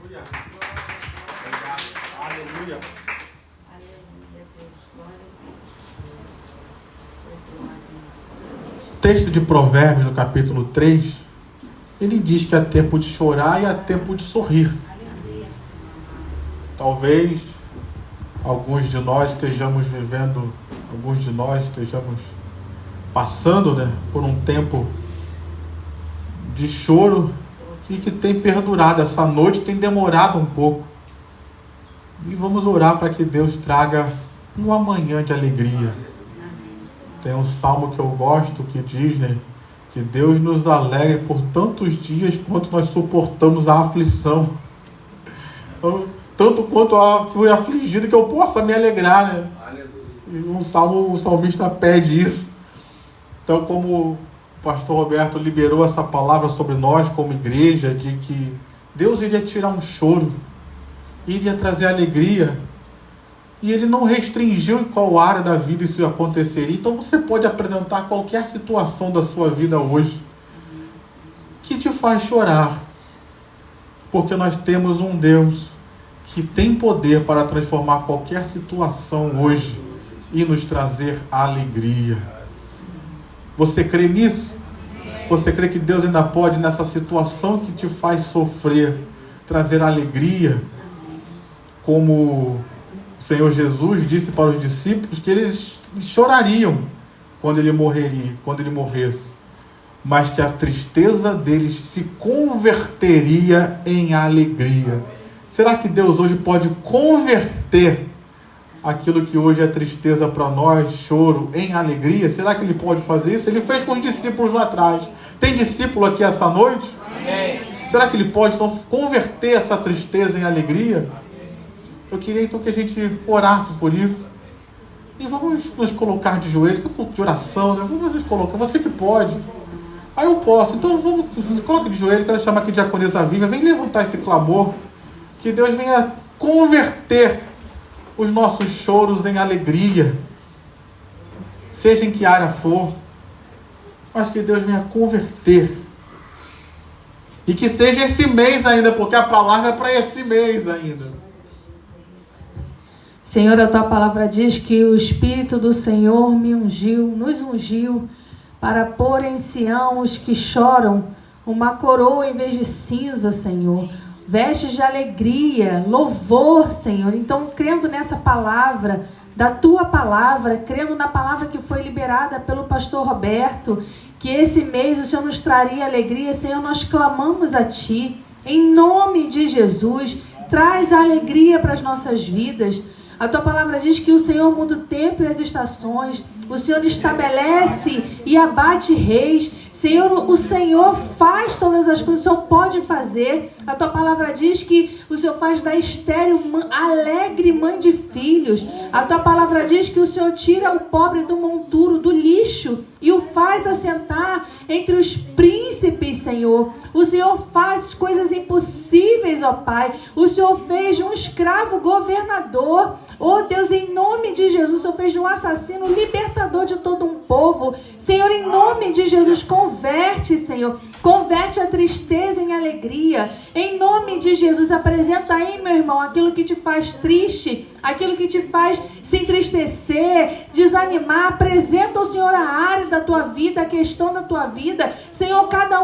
Aleluia. Texto de Provérbios, no capítulo 3, ele diz que há tempo de chorar e há tempo de sorrir. Talvez alguns de nós estejamos passando, por um tempo de choro e que tem perdurado. Essa noite tem demorado um pouco. E vamos orar para que Deus traga um amanhã de alegria. Tem um salmo que eu gosto que diz, que Deus nos alegre por tantos dias quanto nós suportamos a aflição. Tanto quanto eu fui afligido que eu possa me alegrar, E o salmista pede isso. Então, como o pastor Roberto liberou essa palavra sobre nós como igreja, de que Deus iria tirar um choro, iria trazer alegria, e ele não restringiu em qual área da vida isso aconteceria. Então você pode apresentar qualquer situação da sua vida hoje que te faz chorar, porque nós temos um Deus que tem poder para transformar qualquer situação hoje e nos trazer alegria. Você crê nisso? Você crê que Deus ainda pode, nessa situação que te faz sofrer, trazer alegria? Como o Senhor Jesus disse para os discípulos que eles chorariam quando ele morresse, mas que a tristeza deles se converteria em alegria. Será que Deus hoje pode converter aquilo que hoje é tristeza para nós, choro, em alegria? Será que Ele pode fazer isso? Ele fez com os discípulos lá atrás. Tem discípulo aqui essa noite? Amém. Será que Ele pode então converter essa tristeza em alegria? Eu queria então que a gente orasse por isso. E vamos nos colocar de joelhos, culto de oração, Vamos nos colocar. Você que pode. Aí eu posso. Então vamos, nos coloque de joelho. Quero chamar aqui de Diaconisa Viva. Vem levantar esse clamor. Que Deus venha converter os nossos choros em alegria. Seja em que área for. Mas que Deus venha converter. E que seja esse mês ainda, porque a palavra é para esse mês ainda. Senhor, a tua palavra diz que o Espírito do Senhor nos ungiu para pôr em Sião os que choram uma coroa em vez de cinza, Senhor. Vestes de alegria, louvor, Senhor. Então, crendo nessa palavra, da tua palavra, crendo na palavra que foi liberada pelo pastor Roberto, que esse mês o Senhor nos traria alegria, Senhor, nós clamamos a ti, em nome de Jesus, traz a alegria para as nossas vidas. A tua palavra diz que o Senhor muda o tempo e as estações. O Senhor estabelece e abate reis. Senhor, o Senhor faz todas as coisas, o Senhor pode fazer. A tua palavra diz que o Senhor faz da estéril alegre mãe de filhos. A tua palavra diz que o Senhor tira o pobre do monturo, do lixo, e o faz assentar entre os príncipes, Senhor. O Senhor faz coisas impossíveis, ó Pai. O Senhor fez de um escravo governador. Oh Deus, em nome de Jesus, o Senhor fez de um assassino libertador de todo um povo. Senhor, em nome de Jesus, converte, Senhor. Converte a tristeza em alegria. Em nome de Jesus, apresenta aí, meu irmão, aquilo que te faz triste, aquilo que te faz se entristecer, desanimar. Apresenta ao Senhor a área da tua vida, a questão da tua vida. Senhor, cada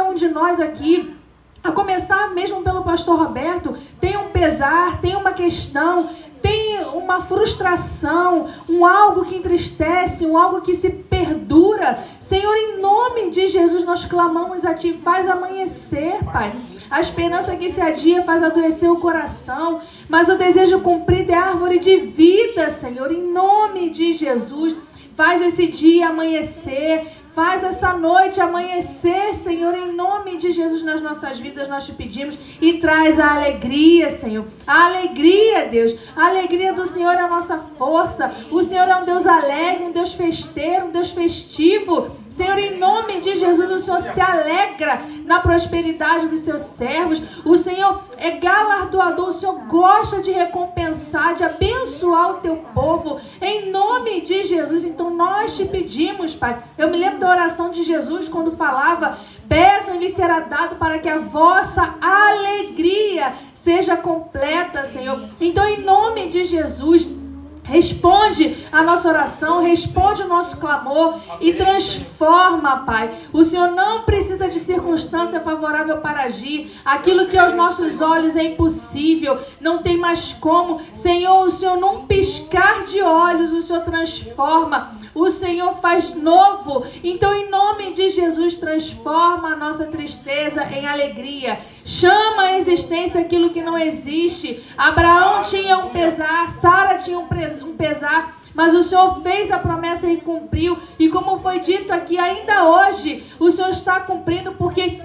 um de nós aqui, a começar mesmo pelo pastor Roberto, tem um pesar, tem uma questão, tem uma frustração, algo que entristece, algo que se perdura. Senhor, em nome de Jesus, nós clamamos a Ti. Faz amanhecer, Pai. A esperança que se adia faz adoecer o coração, mas o desejo cumprido é árvore de vida, Senhor. Em nome de Jesus, faz esse dia amanhecer. Faz essa noite amanhecer, Senhor, em nome de Jesus nas nossas vidas nós te pedimos, e traz a alegria, Senhor. A alegria, Deus. A alegria do Senhor é a nossa força. O Senhor é um Deus alegre, um Deus festeiro, um Deus festivo. Senhor, em nome de Jesus, o Senhor se alegra na prosperidade dos seus servos. O Senhor é galardoador, o Senhor gosta de recompensar, de abençoar o teu povo. Em nome de Jesus, então nós te pedimos, Pai. Eu me lembro da oração de Jesus quando falava: peçam e lhe será dado para que a vossa alegria seja completa, Senhor. Então, em nome de Jesus, responde a nossa oração, responde o nosso clamor e transforma, Pai. O Senhor não precisa de circunstância favorável para agir. Aquilo que aos nossos olhos é impossível, não tem mais como. Senhor, o Senhor num piscar de olhos, o Senhor transforma. O Senhor faz novo. Então, em nome de Jesus, transforma a nossa tristeza em alegria. Chama à existência aquilo que não existe. Abraão tinha um pesar, Sara tinha um pesar, mas o Senhor fez a promessa e cumpriu. E como foi dito aqui, ainda hoje o Senhor está cumprindo, porque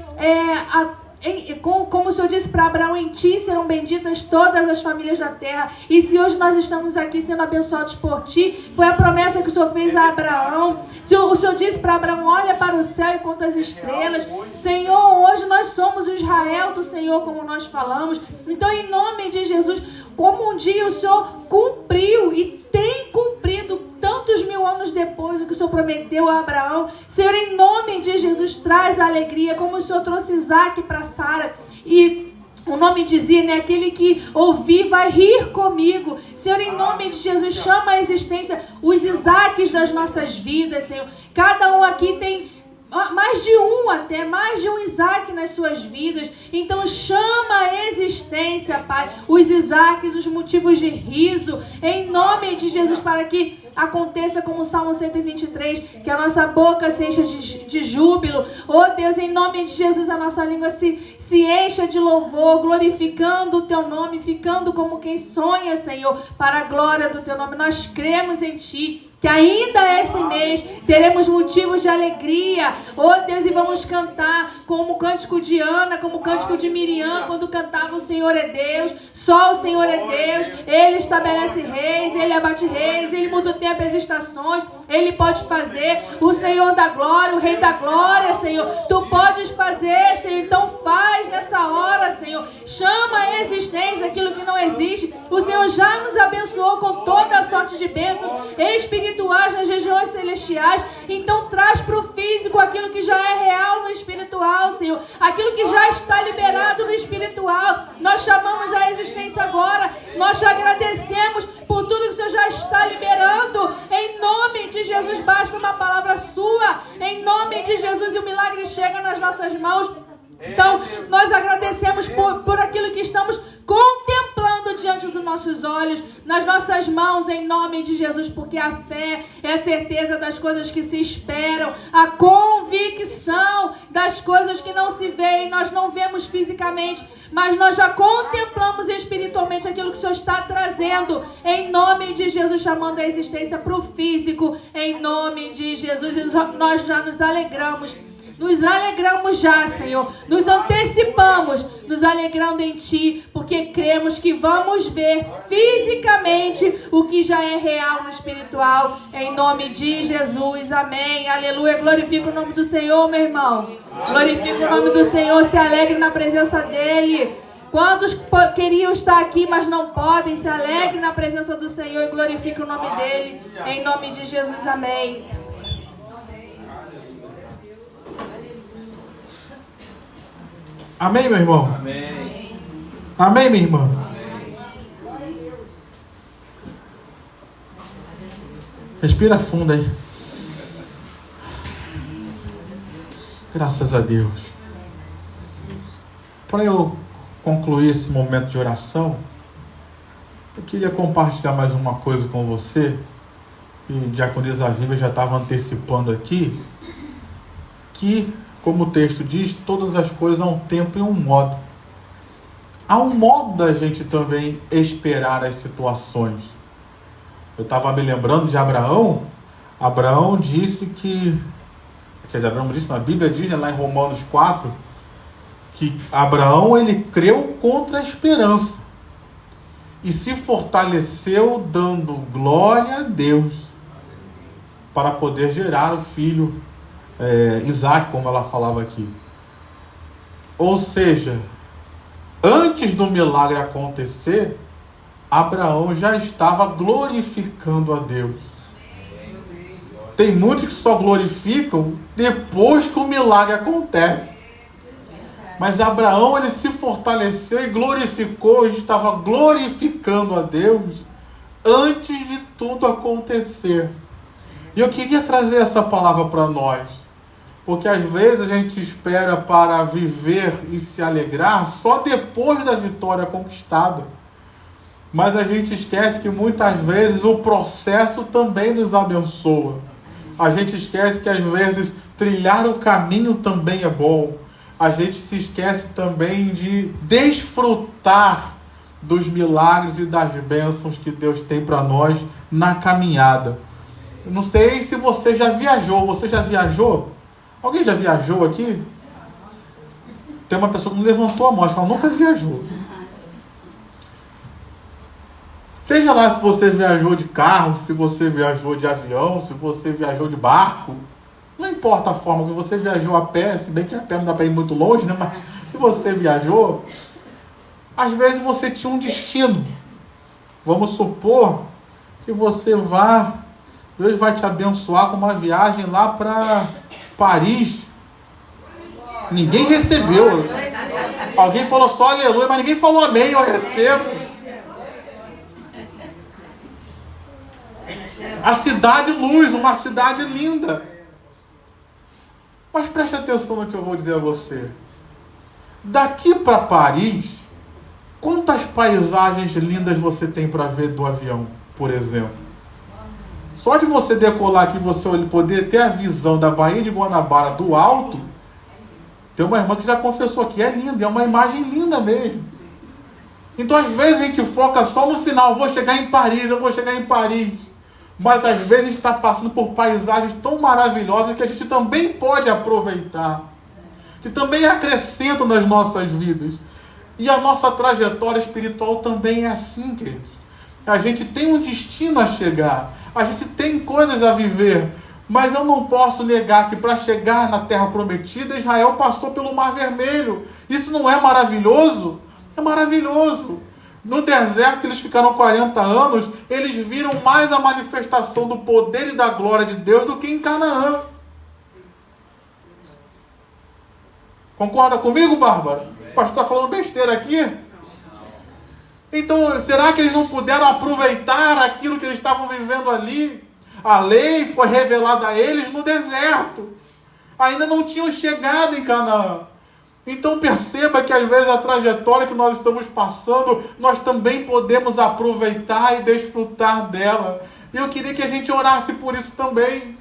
como o Senhor disse para Abraão: em ti serão benditas todas as famílias da terra. E se hoje nós estamos aqui sendo abençoados por ti, foi a promessa que o Senhor fez a Abraão. O Senhor disse para Abraão: olha para o céu e conta as estrelas. Senhor, hoje nós somos o Israel do Senhor, como nós falamos. Então, em nome de Jesus, como um dia o Senhor cumpriu e tem cumprido tantos mil anos depois o que o Senhor prometeu a Abraão. Senhor, em nome de Jesus, traz a alegria, como o Senhor trouxe Isaac para Sara. E o nome dizia, né? Aquele que ouvir vai rir comigo. Senhor, em nome de Jesus, chama à existência os Isaques das nossas vidas, Senhor. Cada um aqui tem mais de um Isaac nas suas vidas. Então chama a existência, Pai, os Isaques, os motivos de riso, em nome de Jesus, para que aconteça como o Salmo 123, que a nossa boca se encha de júbilo. Oh Deus, em nome de Jesus, a nossa língua se encha de louvor, glorificando o teu nome, ficando como quem sonha, Senhor, para a glória do teu nome. Nós cremos em ti, que ainda esse mês teremos motivos de alegria. Oh Deus, e vamos cantar como o cântico de Ana, como o cântico de Miriam, quando cantava: o Senhor é Deus, só o Senhor é Deus. Ele estabelece reis, Ele abate reis, Ele muda o tempo e as estações. Ele pode fazer. O Senhor da glória, o Rei da glória, Senhor, Tu podes fazer, Senhor. Então faz nessa hora, Senhor. Chama a existência aquilo que não existe. O Senhor já nos abençoou com toda a sorte de bênçãos espirituais nas regiões celestiais. Então traz para o físico aquilo que já é real no espiritual, Senhor. Aquilo que já está liberado no espiritual. Nós chamamos a existência agora. Nós te agradecemos por tudo que o Senhor já está liberando. Em nome de Jesus, basta uma palavra sua. Em nome de Jesus, e o milagre chega nas nossas mãos. Então, nós agradecemos por aquilo que estamos contemplando diante dos dos nossos olhos, nas nossas mãos, em nome de Jesus, porque a fé é a certeza das coisas que se esperam, a convicção das coisas que não se veem. Nós não vemos fisicamente, mas nós já contemplamos espiritualmente aquilo que o Senhor está trazendo, em nome de Jesus, chamando a existência para o físico, em nome de Jesus. E nós já nos alegramos já, Senhor, nos antecipamos, nos alegrando em Ti, porque cremos que vamos ver fisicamente o que já é real no espiritual, em nome de Jesus, amém, aleluia. Glorifica o nome do Senhor, meu irmão, glorifica o nome do Senhor, se alegre na presença dEle. Quantos queriam estar aqui, mas não podem, se alegre na presença do Senhor e glorifique o nome dEle, em nome de Jesus, amém. Amém, meu irmão? Amém. Amém, minha irmã? Amém. Respira fundo aí. Graças a Deus. Para eu concluir esse momento de oração, eu queria compartilhar mais uma coisa com você. E Diaconisa Viva já estava antecipando aqui, que, como o texto diz, todas as coisas há um tempo e um modo. Há um modo da gente também esperar as situações. Eu estava me lembrando de Abraão. Abraão disse que... Quer dizer, Abraão disse, na Bíblia diz, lá em Romanos 4, que Abraão, ele creu contra a esperança. E se fortaleceu dando glória a Deus para poder gerar o filho Isaac, como ela falava aqui. Ou seja, antes do milagre acontecer, Abraão já estava glorificando a Deus. Tem muitos que só glorificam depois que o milagre acontece. Mas Abraão, ele se fortaleceu e glorificou, e estava glorificando a Deus antes de tudo acontecer. E eu queria trazer essa palavra para nós, porque às vezes a gente espera para viver e se alegrar só depois da vitória conquistada. Mas a gente esquece que muitas vezes o processo também nos abençoa. A gente esquece que às vezes trilhar o caminho também é bom. A gente se esquece também de desfrutar dos milagres e das bênçãos que Deus tem para nós na caminhada. Eu não sei se você já viajou. Você já viajou? Alguém já viajou aqui? Tem uma pessoa que não levantou a mão, acho que ela nunca viajou. Seja lá se você viajou de carro, se você viajou de avião, se você viajou de barco, não importa a forma que você viajou a pé, se bem que a pé não dá para ir muito longe, né? Mas se você viajou, às vezes você tinha um destino. Vamos supor que você Deus vai te abençoar com uma viagem lá para Paris. Ninguém recebeu. Alguém falou só aleluia, mas ninguém falou amém, eu recebo. A cidade luz, uma cidade linda. Mas preste atenção no que eu vou dizer a você. Daqui para Paris, quantas paisagens lindas você tem para ver do avião, por exemplo? Só de você decolar aqui, você poder ter a visão da Baía de Guanabara do alto. Tem uma irmã que já confessou aqui, é linda, é uma imagem linda mesmo. Então às vezes a gente foca só no final, eu vou chegar em Paris. Mas às vezes a gente está passando por paisagens tão maravilhosas que a gente também pode aproveitar, que também acrescentam nas nossas vidas. E a nossa trajetória espiritual também é assim, queridos. A gente tem um destino a chegar, a gente tem coisas a viver, mas eu não posso negar que para chegar na Terra Prometida, Israel passou pelo Mar Vermelho. Isso não é maravilhoso? É maravilhoso. No deserto, que eles ficaram 40 anos, eles viram mais a manifestação do poder e da glória de Deus do que em Canaã. Concorda comigo, Bárbara? O pastor está falando besteira aqui? Então, será que eles não puderam aproveitar aquilo que eles estavam vivendo ali? A lei foi revelada a eles no deserto. Ainda não tinham chegado em Canaã. Então perceba que às vezes a trajetória que nós estamos passando, nós também podemos aproveitar e desfrutar dela. E eu queria que a gente orasse por isso também.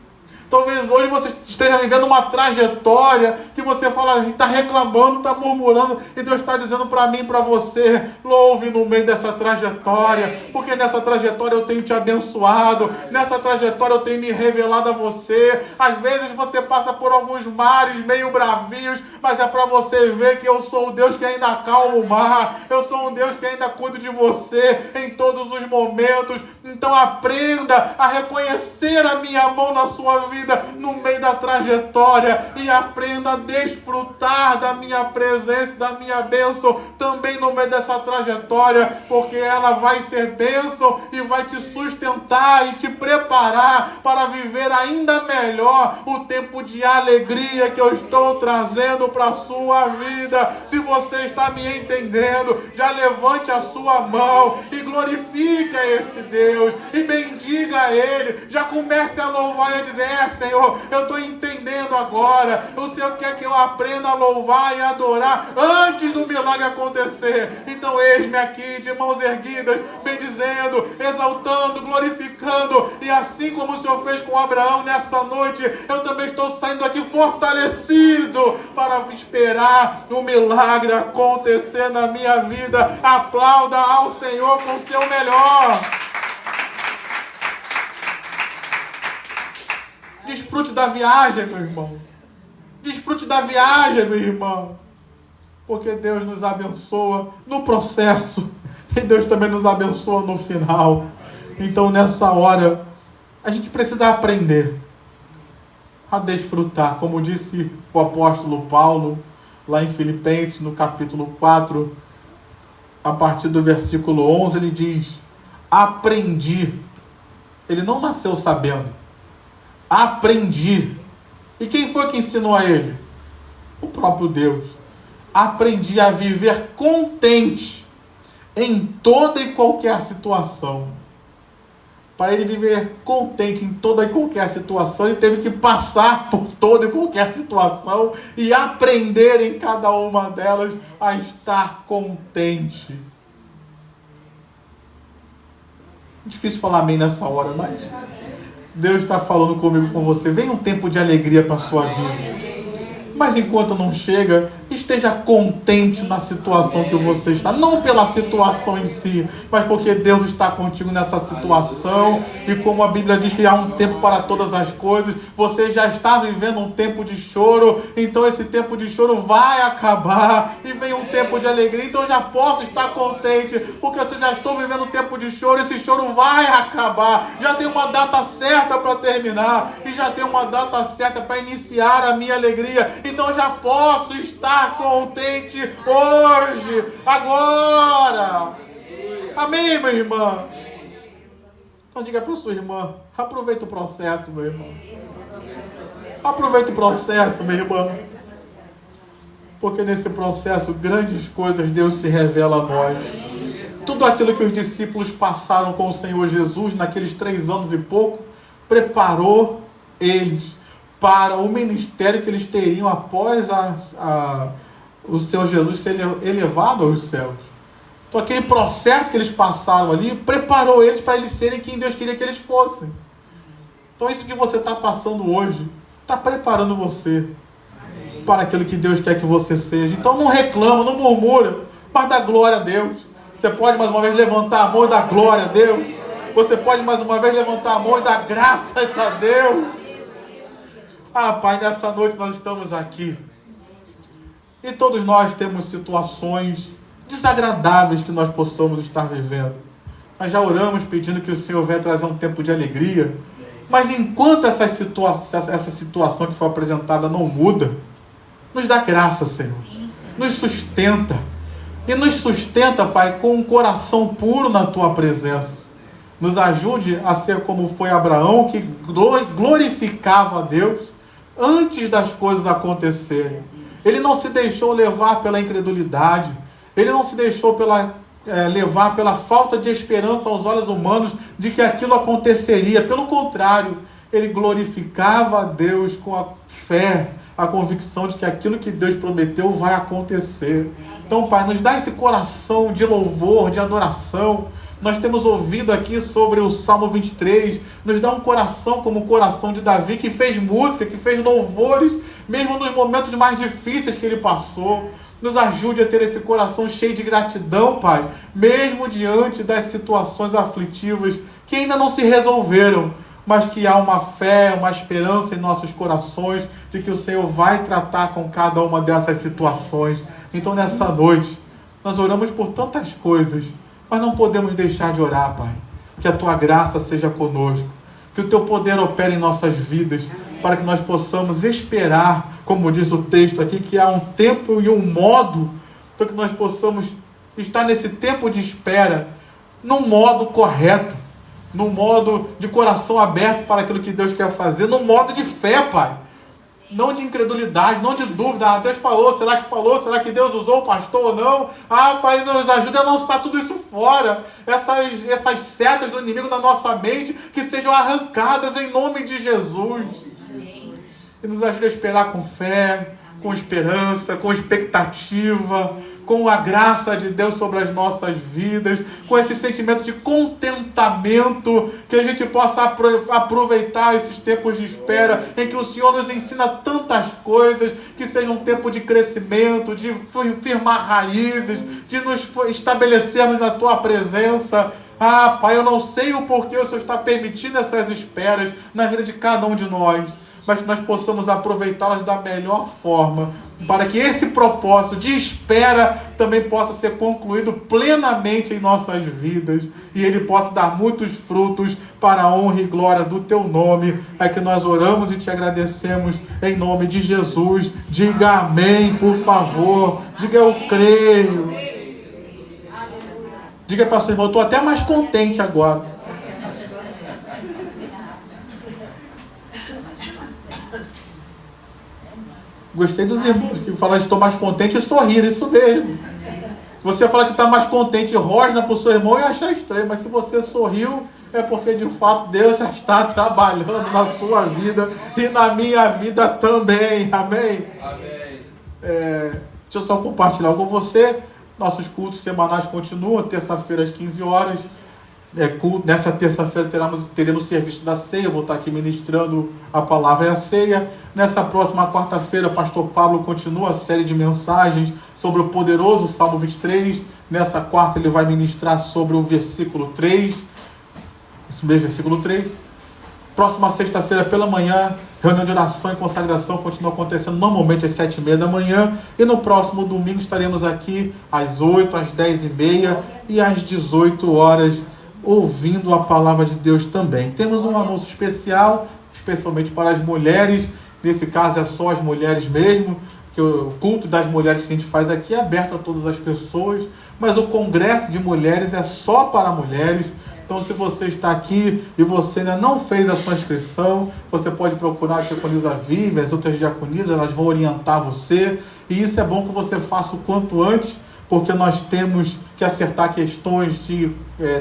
Talvez hoje você esteja vivendo uma trajetória que você fala, está reclamando, está murmurando, e Deus está dizendo para mim e para você, louve no meio dessa trajetória, porque nessa trajetória eu tenho te abençoado, nessa trajetória eu tenho me revelado a você. Às vezes você passa por alguns mares meio bravios, mas é para você ver que eu sou o Deus que ainda acalma o mar, eu sou um Deus que ainda cuido de você em todos os momentos. Então aprenda a reconhecer a minha mão na sua vida no meio da trajetória e aprenda a desfrutar da minha presença, da minha bênção também no meio dessa trajetória, porque ela vai ser bênção e vai te sustentar e te preparar para viver ainda melhor o tempo de alegria que eu estou trazendo para a sua vida. Se você está me entendendo, já levante a sua mão e glorifica esse Deus e bendiga a Ele. Já comece a louvar e a dizer, Senhor, eu estou entendendo agora. O Senhor quer que eu aprenda a louvar e adorar antes do milagre acontecer. Então eis-me aqui de mãos erguidas, bendizendo, exaltando, glorificando. E assim como o Senhor fez com Abraão nessa noite, eu também estou saindo aqui fortalecido para esperar o milagre acontecer na minha vida. Aplauda ao Senhor com o seu melhor. Desfrute da viagem, meu irmão. Desfrute da viagem, meu irmão. Porque Deus nos abençoa no processo. E Deus também nos abençoa no final. Então, nessa hora, a gente precisa aprender a desfrutar. Como disse o apóstolo Paulo, lá em Filipenses, no capítulo 4, a partir do versículo 11, ele diz, aprendi. Ele não nasceu sabendo. Aprendi. E quem foi que ensinou a ele? O próprio Deus. Aprendi a viver contente em toda e qualquer situação. Para ele viver contente em toda e qualquer situação, ele teve que passar por toda e qualquer situação e aprender em cada uma delas a estar contente. É difícil falar amém nessa hora, mas Deus está falando comigo, com você. Vem um tempo de alegria para a sua vida. Mas enquanto não chega, esteja contente na situação que você está. Não pela situação em si, mas porque Deus está contigo nessa situação. E como a Bíblia diz que há um tempo para todas as coisas, você já está vivendo um tempo de choro. Então esse tempo de choro vai acabar. E vem um tempo de alegria. Então eu já posso estar contente, porque eu já estou vivendo um tempo de choro. Esse choro vai acabar. Já tem uma data certa para terminar. E já tem uma data certa para iniciar a minha alegria. Então eu já posso estar contente hoje, agora. Amém, minha irmã? Então diga para a sua irmã, aproveita o processo, meu irmão. Aproveita o processo, minha irmã. Porque nesse processo, grandes coisas Deus se revela a nós. Tudo aquilo que os discípulos passaram com o Senhor Jesus naqueles 3 anos e pouco, preparou eles para o ministério que eles teriam após o Senhor Jesus ser elevado aos céus. Então aquele processo que eles passaram ali, preparou eles para eles serem quem Deus queria que eles fossem. Então isso que você está passando hoje, está preparando você para aquilo que Deus quer que você seja. Então não reclama, não murmura, mas dá glória a Deus. Você pode mais uma vez levantar a mão e dar glória a Deus. Você pode mais uma vez levantar a mão e dar graças a Deus. Ah, Pai, nessa noite nós estamos aqui. E todos nós temos situações desagradáveis que nós possamos estar vivendo. Nós já oramos pedindo que o Senhor venha trazer um tempo de alegria. Mas enquanto essa situação que foi apresentada não muda, nos dá graça, Senhor. Nos sustenta. E nos sustenta, Pai, com um coração puro na Tua presença. Nos ajude a ser como foi Abraão, que glorificava a Deus antes das coisas acontecerem. Ele não se deixou levar pela incredulidade. Ele não se deixou levar pela falta de esperança aos olhos humanos de que aquilo aconteceria. Pelo contrário, ele glorificava a Deus com a fé, a convicção de que aquilo que Deus prometeu vai acontecer. Então, Pai, nos dá esse coração de louvor, de adoração. Nós temos ouvido aqui sobre o Salmo 23, nos dá um coração como o coração de Davi, que fez música, que fez louvores, mesmo nos momentos mais difíceis que ele passou. Nos ajude a ter esse coração cheio de gratidão, Pai, mesmo diante das situações aflitivas que ainda não se resolveram, mas que há uma fé, uma esperança em nossos corações de que o Senhor vai tratar com cada uma dessas situações. Então, nessa noite, nós oramos por tantas coisas, mas não podemos deixar de orar, Pai. Que a Tua graça seja conosco, que o Teu poder opere em nossas vidas, para que nós possamos esperar, como diz o texto aqui, que há um tempo e um modo, para que nós possamos estar nesse tempo de espera, num modo correto, num modo de coração aberto para aquilo que Deus quer fazer, num modo de fé, Pai. Não de incredulidade, não de dúvida. Ah, Deus falou, será que falou? Será que Deus usou o pastor ou não? Ah, Pai, nos ajuda a lançar tudo isso fora. Essas setas do inimigo na nossa mente, que sejam arrancadas em nome de Jesus. E nos ajuda a esperar com fé, com esperança, com expectativa, com a graça de Deus sobre as nossas vidas, com esse sentimento de contentamento, que a gente possa aproveitar esses tempos de espera, em que o Senhor nos ensina tantas coisas, que seja um tempo de crescimento, de firmar raízes, de nos estabelecermos na Tua presença. Ah, Pai, eu não sei o porquê o Senhor está permitindo essas esperas na vida de cada um de nós, mas que nós possamos aproveitá-las da melhor forma, para que esse propósito de espera também possa ser concluído plenamente em nossas vidas, e ele possa dar muitos frutos para a honra e glória do Teu nome. É que nós oramos e Te agradecemos em nome de Jesus. Diga amém, por favor. Diga eu creio. Diga para o seu irmão, eu estou até mais contente agora. Gostei dos irmãos que falam que estou mais contente e sorrir, isso mesmo. Se você falar que está mais contente e rosna para o seu irmão, eu ia achar estranho, mas se você sorriu, é porque de fato Deus já está trabalhando na sua vida e na minha vida também. Amém? Amém. Deixa eu só compartilhar com você. Nossos cultos semanais continuam, terça-feira às 15 horas. Nessa terça-feira teremos serviço da ceia, eu vou estar aqui ministrando a palavra e a ceia. Nessa próxima quarta-feira, o pastor Pablo continua a série de mensagens sobre o poderoso Salmo 23. Nessa quarta ele vai ministrar sobre o versículo 3. Isso mesmo, versículo 3. Próxima sexta-feira pela manhã, reunião de oração e consagração continua acontecendo normalmente às 7h30 da manhã. E no próximo domingo estaremos aqui às 8, às 10h30 e às 18 horas, ouvindo a palavra de Deus também. Temos um anúncio especial, especialmente para as mulheres. Nesse caso é só as mulheres mesmo, que o culto das mulheres que a gente faz aqui é aberto a todas as pessoas, mas o congresso de mulheres é só para mulheres. Então, se você está aqui e você ainda não fez a sua inscrição, você pode procurar a Diaconisa Vive, as outras diaconisas, elas vão orientar você. E isso é bom que você faça o quanto antes, porque nós temos que acertar questões de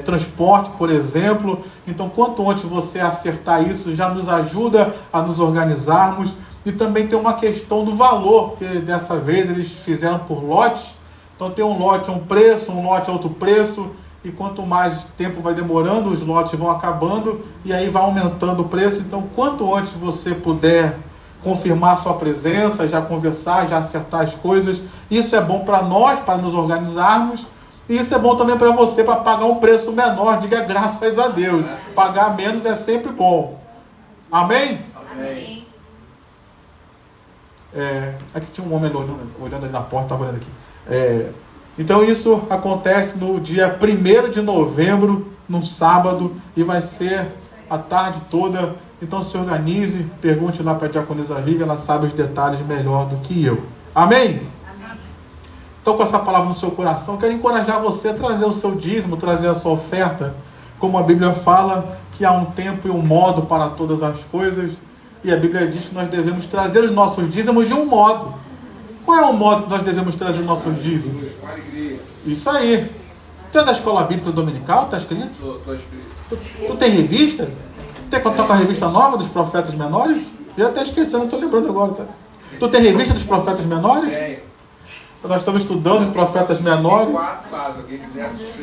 transporte, por exemplo. Então, quanto antes você acertar isso, já nos ajuda a nos organizarmos. E também tem uma questão do valor, porque dessa vez eles fizeram por lote. Então, tem um lote a um preço, um lote a outro preço. E quanto mais tempo vai demorando, os lotes vão acabando e aí vai aumentando o preço. Então, quanto antes você puder confirmar sua presença, já conversar, já acertar as coisas, isso é bom para nós, para nos organizarmos. E isso é bom também para você, para pagar um preço menor. Diga graças a Deus. Pagar menos é sempre bom. Amém? Amém. Aqui tinha um homem olhando ali na porta, estava olhando aqui. Então isso acontece no dia 1º de novembro, num sábado, e vai ser a tarde toda. Então se organize, pergunte lá para a Diaconisa Vive, ela sabe os detalhes melhor do que eu. Amém? Amém. Então, com essa palavra no seu coração, quero encorajar você a trazer o seu dízimo, trazer a sua oferta. Como a Bíblia fala que há um tempo e um modo para todas as coisas, e a Bíblia diz que nós devemos trazer os nossos dízimos de um modo. Qual é o modo que nós devemos trazer os nossos dízimos? Com alegria. Isso aí. Tu é da escola bíblica dominical? Está escrito? Estou escrito. Tu tem revista? Tem quando toca a revista nova dos profetas menores? Já até esquecendo, não estou lembrando agora. Tá? Tu tem revista dos profetas menores? Nós estamos estudando os profetas menores.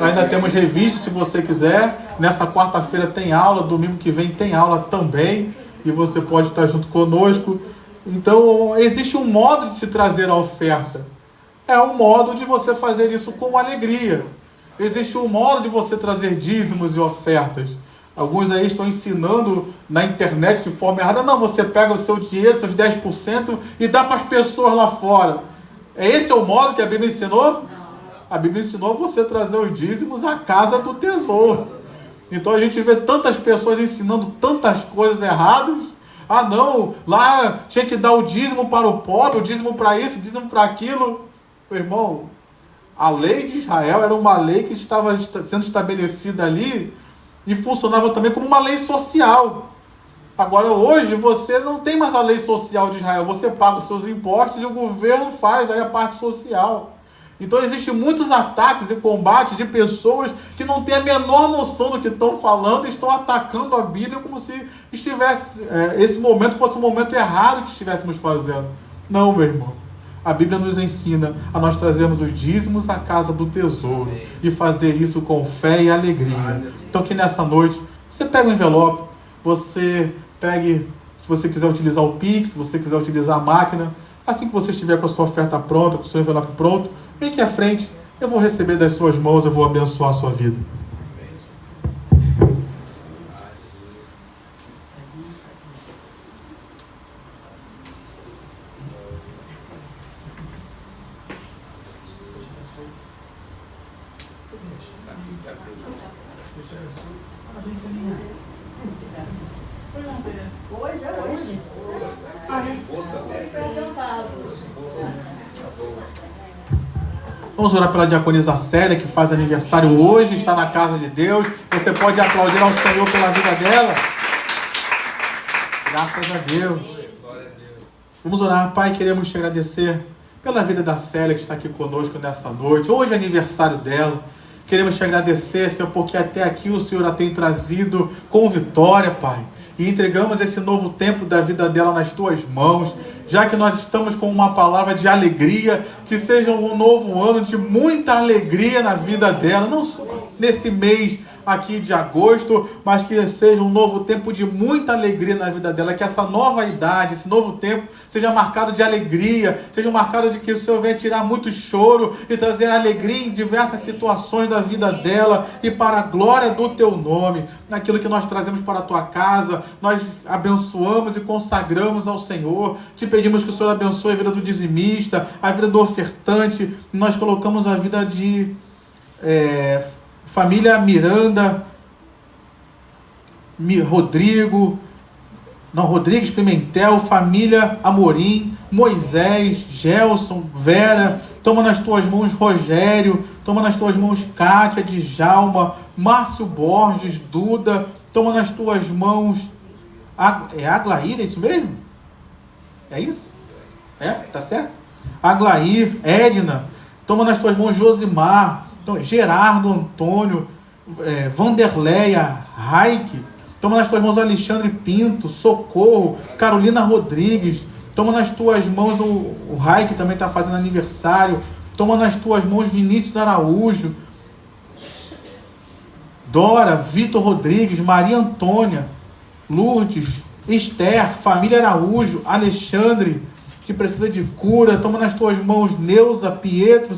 Ainda temos revista, se você quiser. Nessa quarta-feira tem aula, domingo que vem tem aula também. E você pode estar junto conosco. Então, existe um modo de se trazer a oferta. É um modo de você fazer isso com alegria. Existe um modo de você trazer dízimos e ofertas. Alguns aí estão ensinando na internet de forma errada. Não, você pega o seu dinheiro, seus 10% e dá para as pessoas lá fora. Esse é o modo que a Bíblia ensinou? Não. A Bíblia ensinou você trazer os dízimos à casa do tesouro. Então a gente vê tantas pessoas ensinando tantas coisas erradas. Ah não, lá tinha que dar o dízimo para o pobre, o dízimo para isso, o dízimo para aquilo. Meu irmão, a lei de Israel era uma lei que estava sendo estabelecida ali e funcionava também como uma lei social. Agora hoje você não tem mais a lei social de Israel, você paga os seus impostos e o governo faz aí a parte social. Então existem muitos ataques e combates de pessoas que não têm a menor noção do que estão falando e estão atacando a Bíblia como se esse momento fosse um momento errado que estivéssemos fazendo. Não, meu irmão. A Bíblia nos ensina a nós trazermos os dízimos à casa do tesouro e fazer isso com fé e alegria. Então que nessa noite você pega o envelope, você pegue, se você quiser utilizar o Pix, se você quiser utilizar a máquina, assim que você estiver com a sua oferta pronta, com o seu envelope pronto, vem aqui à frente, eu vou receber das suas mãos, eu vou abençoar a sua vida. Hoje é hoje. Vamos orar pela diaconisa Célia, que faz aniversário hoje, está na casa de Deus. Você pode aplaudir ao Senhor pela vida dela. Graças a Deus. Vamos orar, Pai, queremos te agradecer pela vida da Célia, que está aqui conosco nessa noite. Hoje é aniversário dela. Queremos te agradecer, Senhor, porque até aqui o Senhor a tem trazido com vitória, Pai. E entregamos esse novo tempo da vida dela nas tuas mãos, já que nós estamos com uma palavra de alegria, que seja um novo ano de muita alegria na vida dela, não só nesse mês aqui de agosto, mas que seja um novo tempo de muita alegria na vida dela, que essa nova idade, esse novo tempo seja marcado de alegria, seja marcado de que o Senhor venha tirar muito choro e trazer alegria em diversas situações da vida dela e para a glória do teu nome. Naquilo que nós trazemos para a tua casa, nós abençoamos e consagramos ao Senhor. Te pedimos que o Senhor abençoe a vida do dizimista, a vida do ofertante. Nós colocamos a vida de família Miranda, Rodrigues Pimentel, família Amorim, Moisés, Gelson, Vera. Toma nas tuas mãos Rogério, toma nas tuas mãos Kátia, Djalma, Márcio Borges, Duda. Toma nas tuas mãos Aglair, é isso mesmo? É isso? Tá certo? Aglair, Edna. Toma nas tuas mãos Josimar, Gerardo Antônio, Vanderleia, Raik. Toma nas tuas mãos Alexandre Pinto, Socorro, Carolina Rodrigues. Toma nas tuas mãos o Raik, também está fazendo aniversário. Toma nas tuas mãos Vinícius Araújo, Dora, Vitor Rodrigues, Maria Antônia, Lourdes, Esther, família Araújo, Alexandre, que precisa de cura. Toma nas tuas mãos Neuza, Pietro,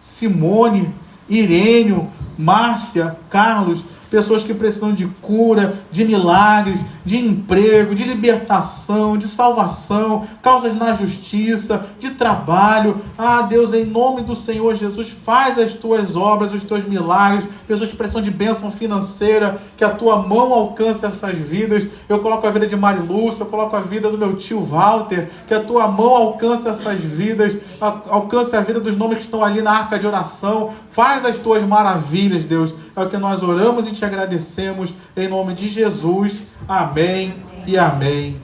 Simone, Irênio, Márcia, Carlos, pessoas que precisam de cura, de milagres, de emprego, de libertação, de salvação, causas na justiça, de trabalho. Ah, Deus, em nome do Senhor Jesus, faz as tuas obras, os teus milagres, pessoas que precisam de bênção financeira, que a tua mão alcance essas vidas. Eu coloco a vida de Marilúcia, eu coloco a vida do meu tio Walter, que a tua mão alcance essas vidas, alcance a vida dos nomes que estão ali na arca de oração. Faz as tuas maravilhas, Deus. É o que nós oramos e te agradecemos em nome de Jesus. Amém e amém.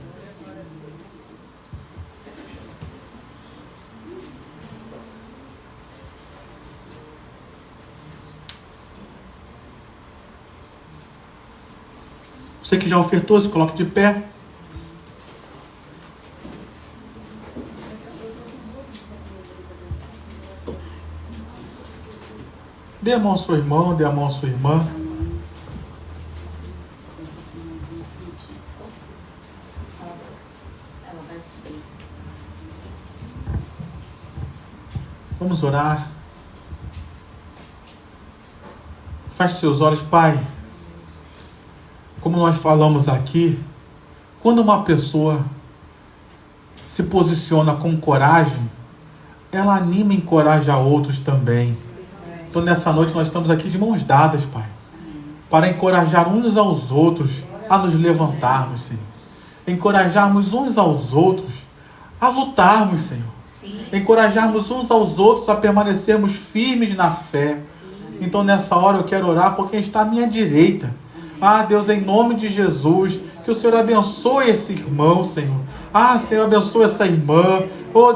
Você que já ofertou, se coloque de pé. Dê a mão ao seu irmão, dê a mão à sua irmã. Vamos orar. Feche seus olhos, Pai. Como nós falamos aqui, quando uma pessoa se posiciona com coragem, ela anima e encoraja outros também. Então nessa noite nós estamos aqui de mãos dadas, Pai, para encorajar uns aos outros a nos levantarmos, Senhor. Encorajarmos uns aos outros a lutarmos, Senhor. Encorajarmos uns aos outros a permanecermos firmes na fé. Então nessa hora eu quero orar por quem está à minha direita. Deus, em nome de Jesus, que o Senhor abençoe esse irmão, Senhor. Senhor, abençoe essa irmã.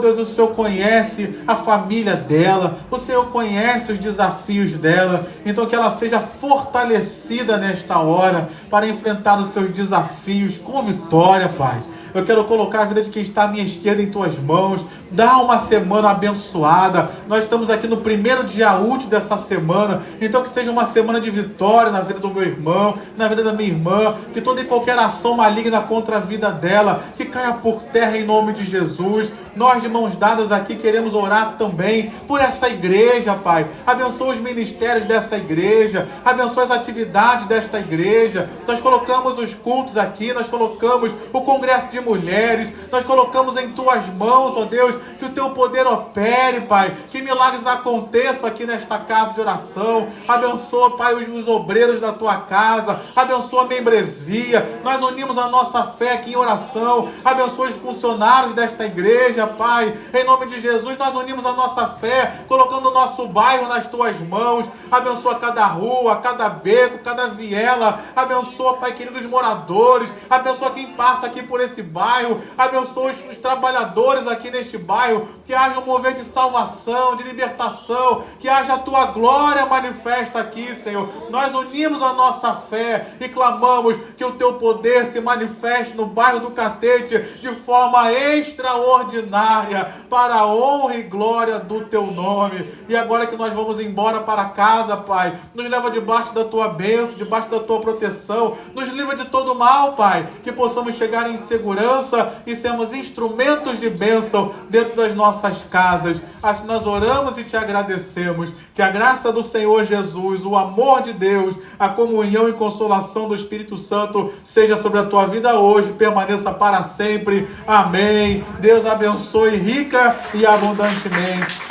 Deus, o Senhor conhece a família dela, o Senhor conhece os desafios dela, então que ela seja fortalecida nesta hora para enfrentar os seus desafios com vitória, Pai. Eu quero colocar a vida de quem está à minha esquerda em tuas mãos. Dá uma semana abençoada. Nós estamos aqui no primeiro dia útil dessa semana. Então que seja uma semana de vitória na vida do meu irmão, na vida da minha irmã. Que toda e qualquer ação maligna contra a vida dela, que caia por terra em nome de Jesus. Nós de mãos dadas aqui queremos orar também por essa igreja, Pai. Abençoa os ministérios dessa igreja. Abençoa as atividades desta igreja. Nós colocamos os cultos aqui. Nós colocamos o congresso de mulheres. Nós colocamos em tuas mãos, ó Deus, que o teu poder opere, Pai. Que milagres aconteçam aqui nesta casa de oração. Abençoa, Pai, os obreiros da tua casa. Abençoa a membresia. Nós unimos a nossa fé aqui em oração. Abençoa os funcionários desta igreja, Pai. Em nome de Jesus, nós unimos a nossa fé, colocando o nosso bairro nas tuas mãos. Abençoa cada rua, cada beco, cada viela. Abençoa, Pai querido, os moradores. Abençoa quem passa aqui por esse bairro. Abençoa os trabalhadores aqui neste bairro. Que haja um mover de salvação, de libertação. Que haja a tua glória manifesta aqui, Senhor. Nós unimos a nossa fé e clamamos que o teu poder se manifeste no bairro do Catete de forma extraordinária, para a honra e glória do teu nome. E agora que nós vamos embora para casa, Pai, nos leva debaixo da tua bênção, debaixo da tua proteção, nos livra de todo mal, Pai, que possamos chegar em segurança e sermos instrumentos de bênção dentro das nossas casas. Assim nós oramos e te agradecemos. Que a graça do Senhor Jesus, o amor de Deus, a comunhão e consolação do Espírito Santo seja sobre a tua vida hoje, permaneça para sempre. Amém. Deus abençoe rica e abundantemente.